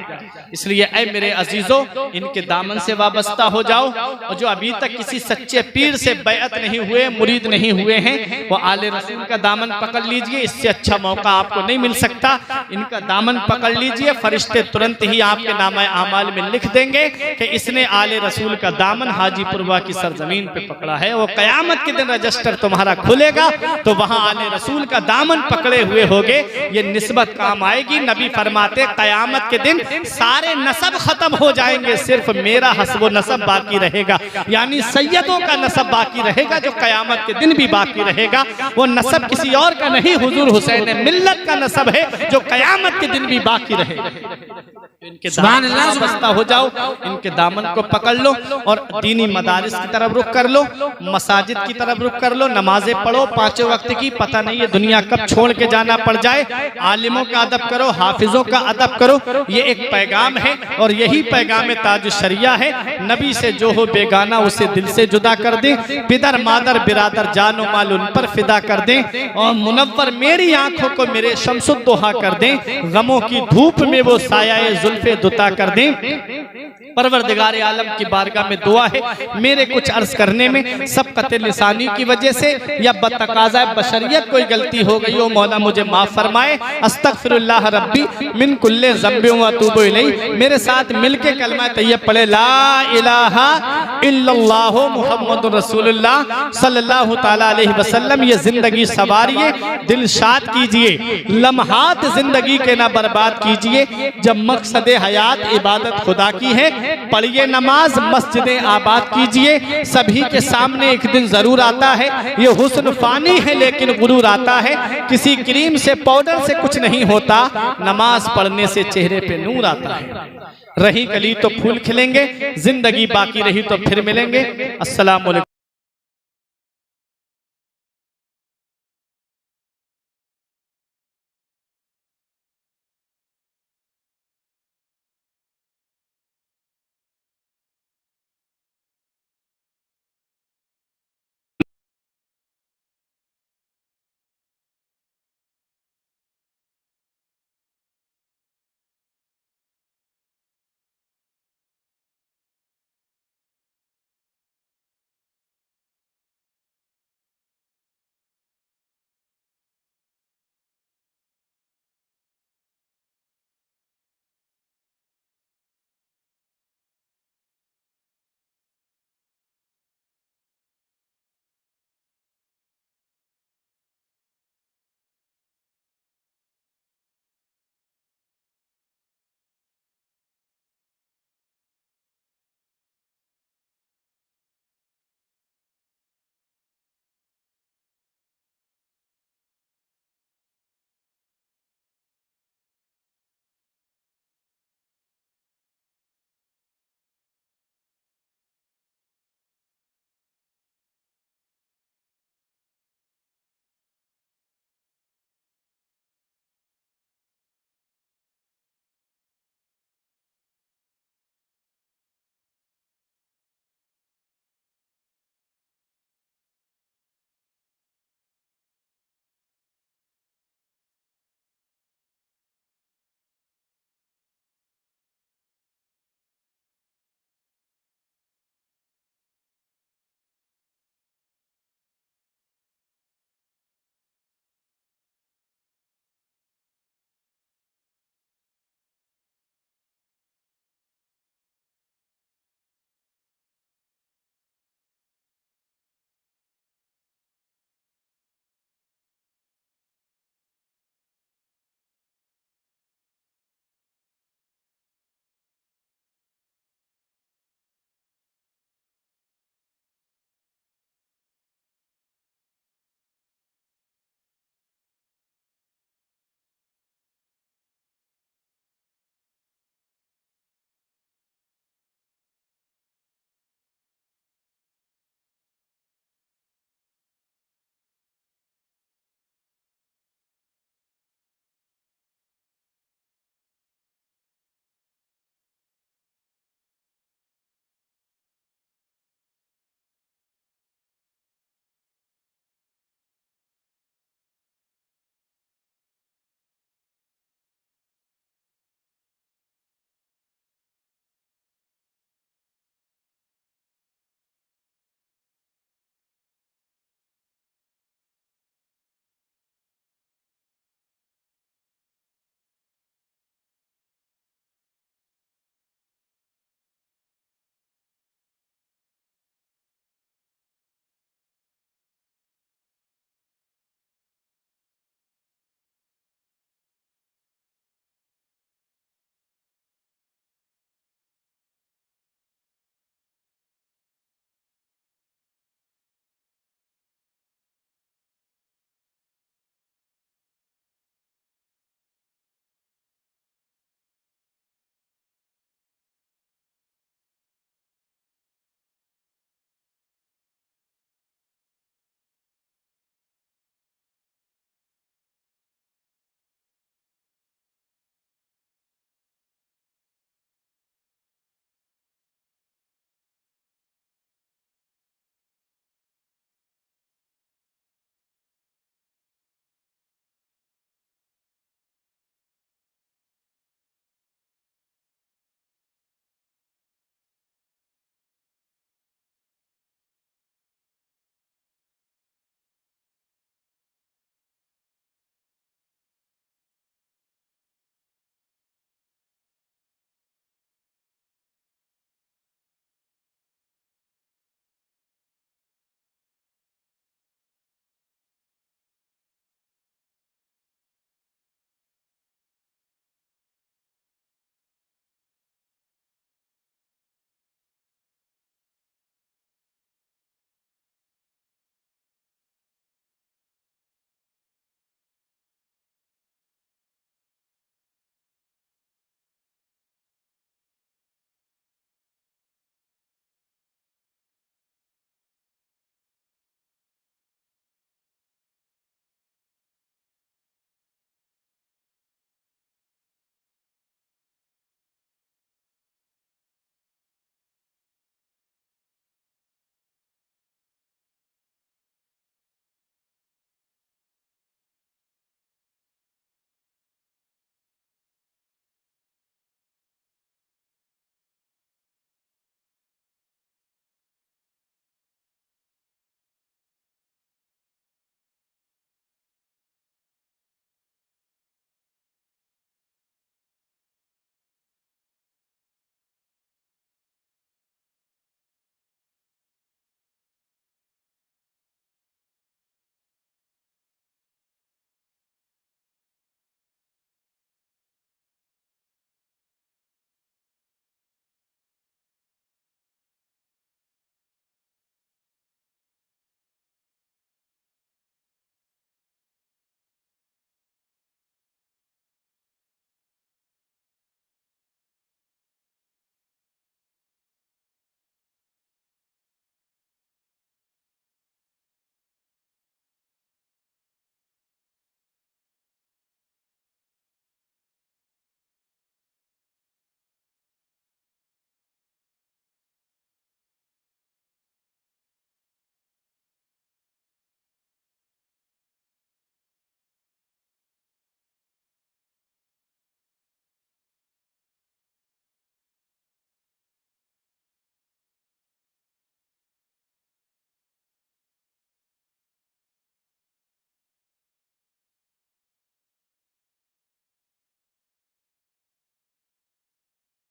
इसलिए ऐ मेरे अजीजों, इनके दामन से वाबस्ता हो जाओ, और जो अभी तक किसी सच्चे पीर से बैअत नहीं हुए, मुरीद नहीं हुए हैं, वो आले रसूल का दामन पकड़ लीजिए। इससे अच्छा मौका आपको नहीं मिल सकता। इनका दामन पकड़ लीजिए, फरिश्ते तुरंत ही आपके नामा आमाल में लिख देंगे कि इसने आले रसूल का दामन हाजीपुरवा की सरजमीन पे पकड़ा है। वो कयामत के दिन रजिस्टर तुम्हारा खुलेगा तो वहां आले रसूल का दामन पकड़े हुए होगे। ये निस्बत काम आएगी। नबी फरमाते कयामत के दिन सारे नसब खत्म हो जाएंगे, सिर्फ मेरा हस्ब नसब बाकी रहेगा, यानी सैयदों का नसब बाकी रहेगा, जो कयामत के दिन भी बाकी रहेगा। वो नसब किसी और का नहीं, हुजूर हुसैन मिल्लत का नसब है, जो कयामत के दिन भी बाकी रहेगा। इनके दामन से वाबस्ता हो जाओ, इनके दामन को पकड़ लो, और दीनी मदारिस की तरफ रुख कर लो, मसाजिद की तरफ रुख कर लो, नमाजें पढ़ो पांचों वक्त की। पता नहीं है दुनिया कब छोड़ के जाना पड़ जाए। आलिमों का अदब करो, हाफिजों का अदब करो। ये एक पैगाम है, और यही पैगाम ताज शरिया है। नबी से जो हो बेगाना उसे दिल से जुदा कर दे, पिदर मादर बिरादर जानो माल उन पर फिदा कर दे, और मुनव्वर मेरी आंखों को मेरे शम्सुद्दोहा कर दे, गमों की धूप में वो साया जुल्फे दुता कर दें, परवरदिगार आलम की बारगाह में दुआ है, मेरे कुछ अर्ज करने में सबकत लिसानी की वजह से या बतकाज़ा बशरियत कोई गलती हो गई हो, मौला मुझे माफ फरमाए। अस्तगफिरुल्लाह रब्बी मिन कुल्ले ज़ंबि व अतूबु इलैह। मेरे साथ मिलके कलमा तैयब पढ़े, ला इलाहा इल्लल्लाहु मुहम्मदुर रसूलुल्लाह सल्लल्लाहु ताला अलैहि वसल्लम। ये जिंदगी सवारिए, दिल शाद कीजिए, लम्हात जिंदगी के ना बर्बाद कीजिए। जब मकसद हयात इबादत खुदा की है, पढ़िए नमाज, मस्जिदें आबाद कीजिए। सभी के सामने एक दिन जरूर आता है, ये हुस्न फानी है लेकिन गुरूर आता है। किसी क्रीम से पाउडर से कुछ नहीं होता, नमाज पढ़ने से चेहरे पे नूर आता है। रही कली तो फूल खिलेंगे, जिंदगी बाकी रही तो फिर मिलेंगे। अस्सलाम वालेकुम।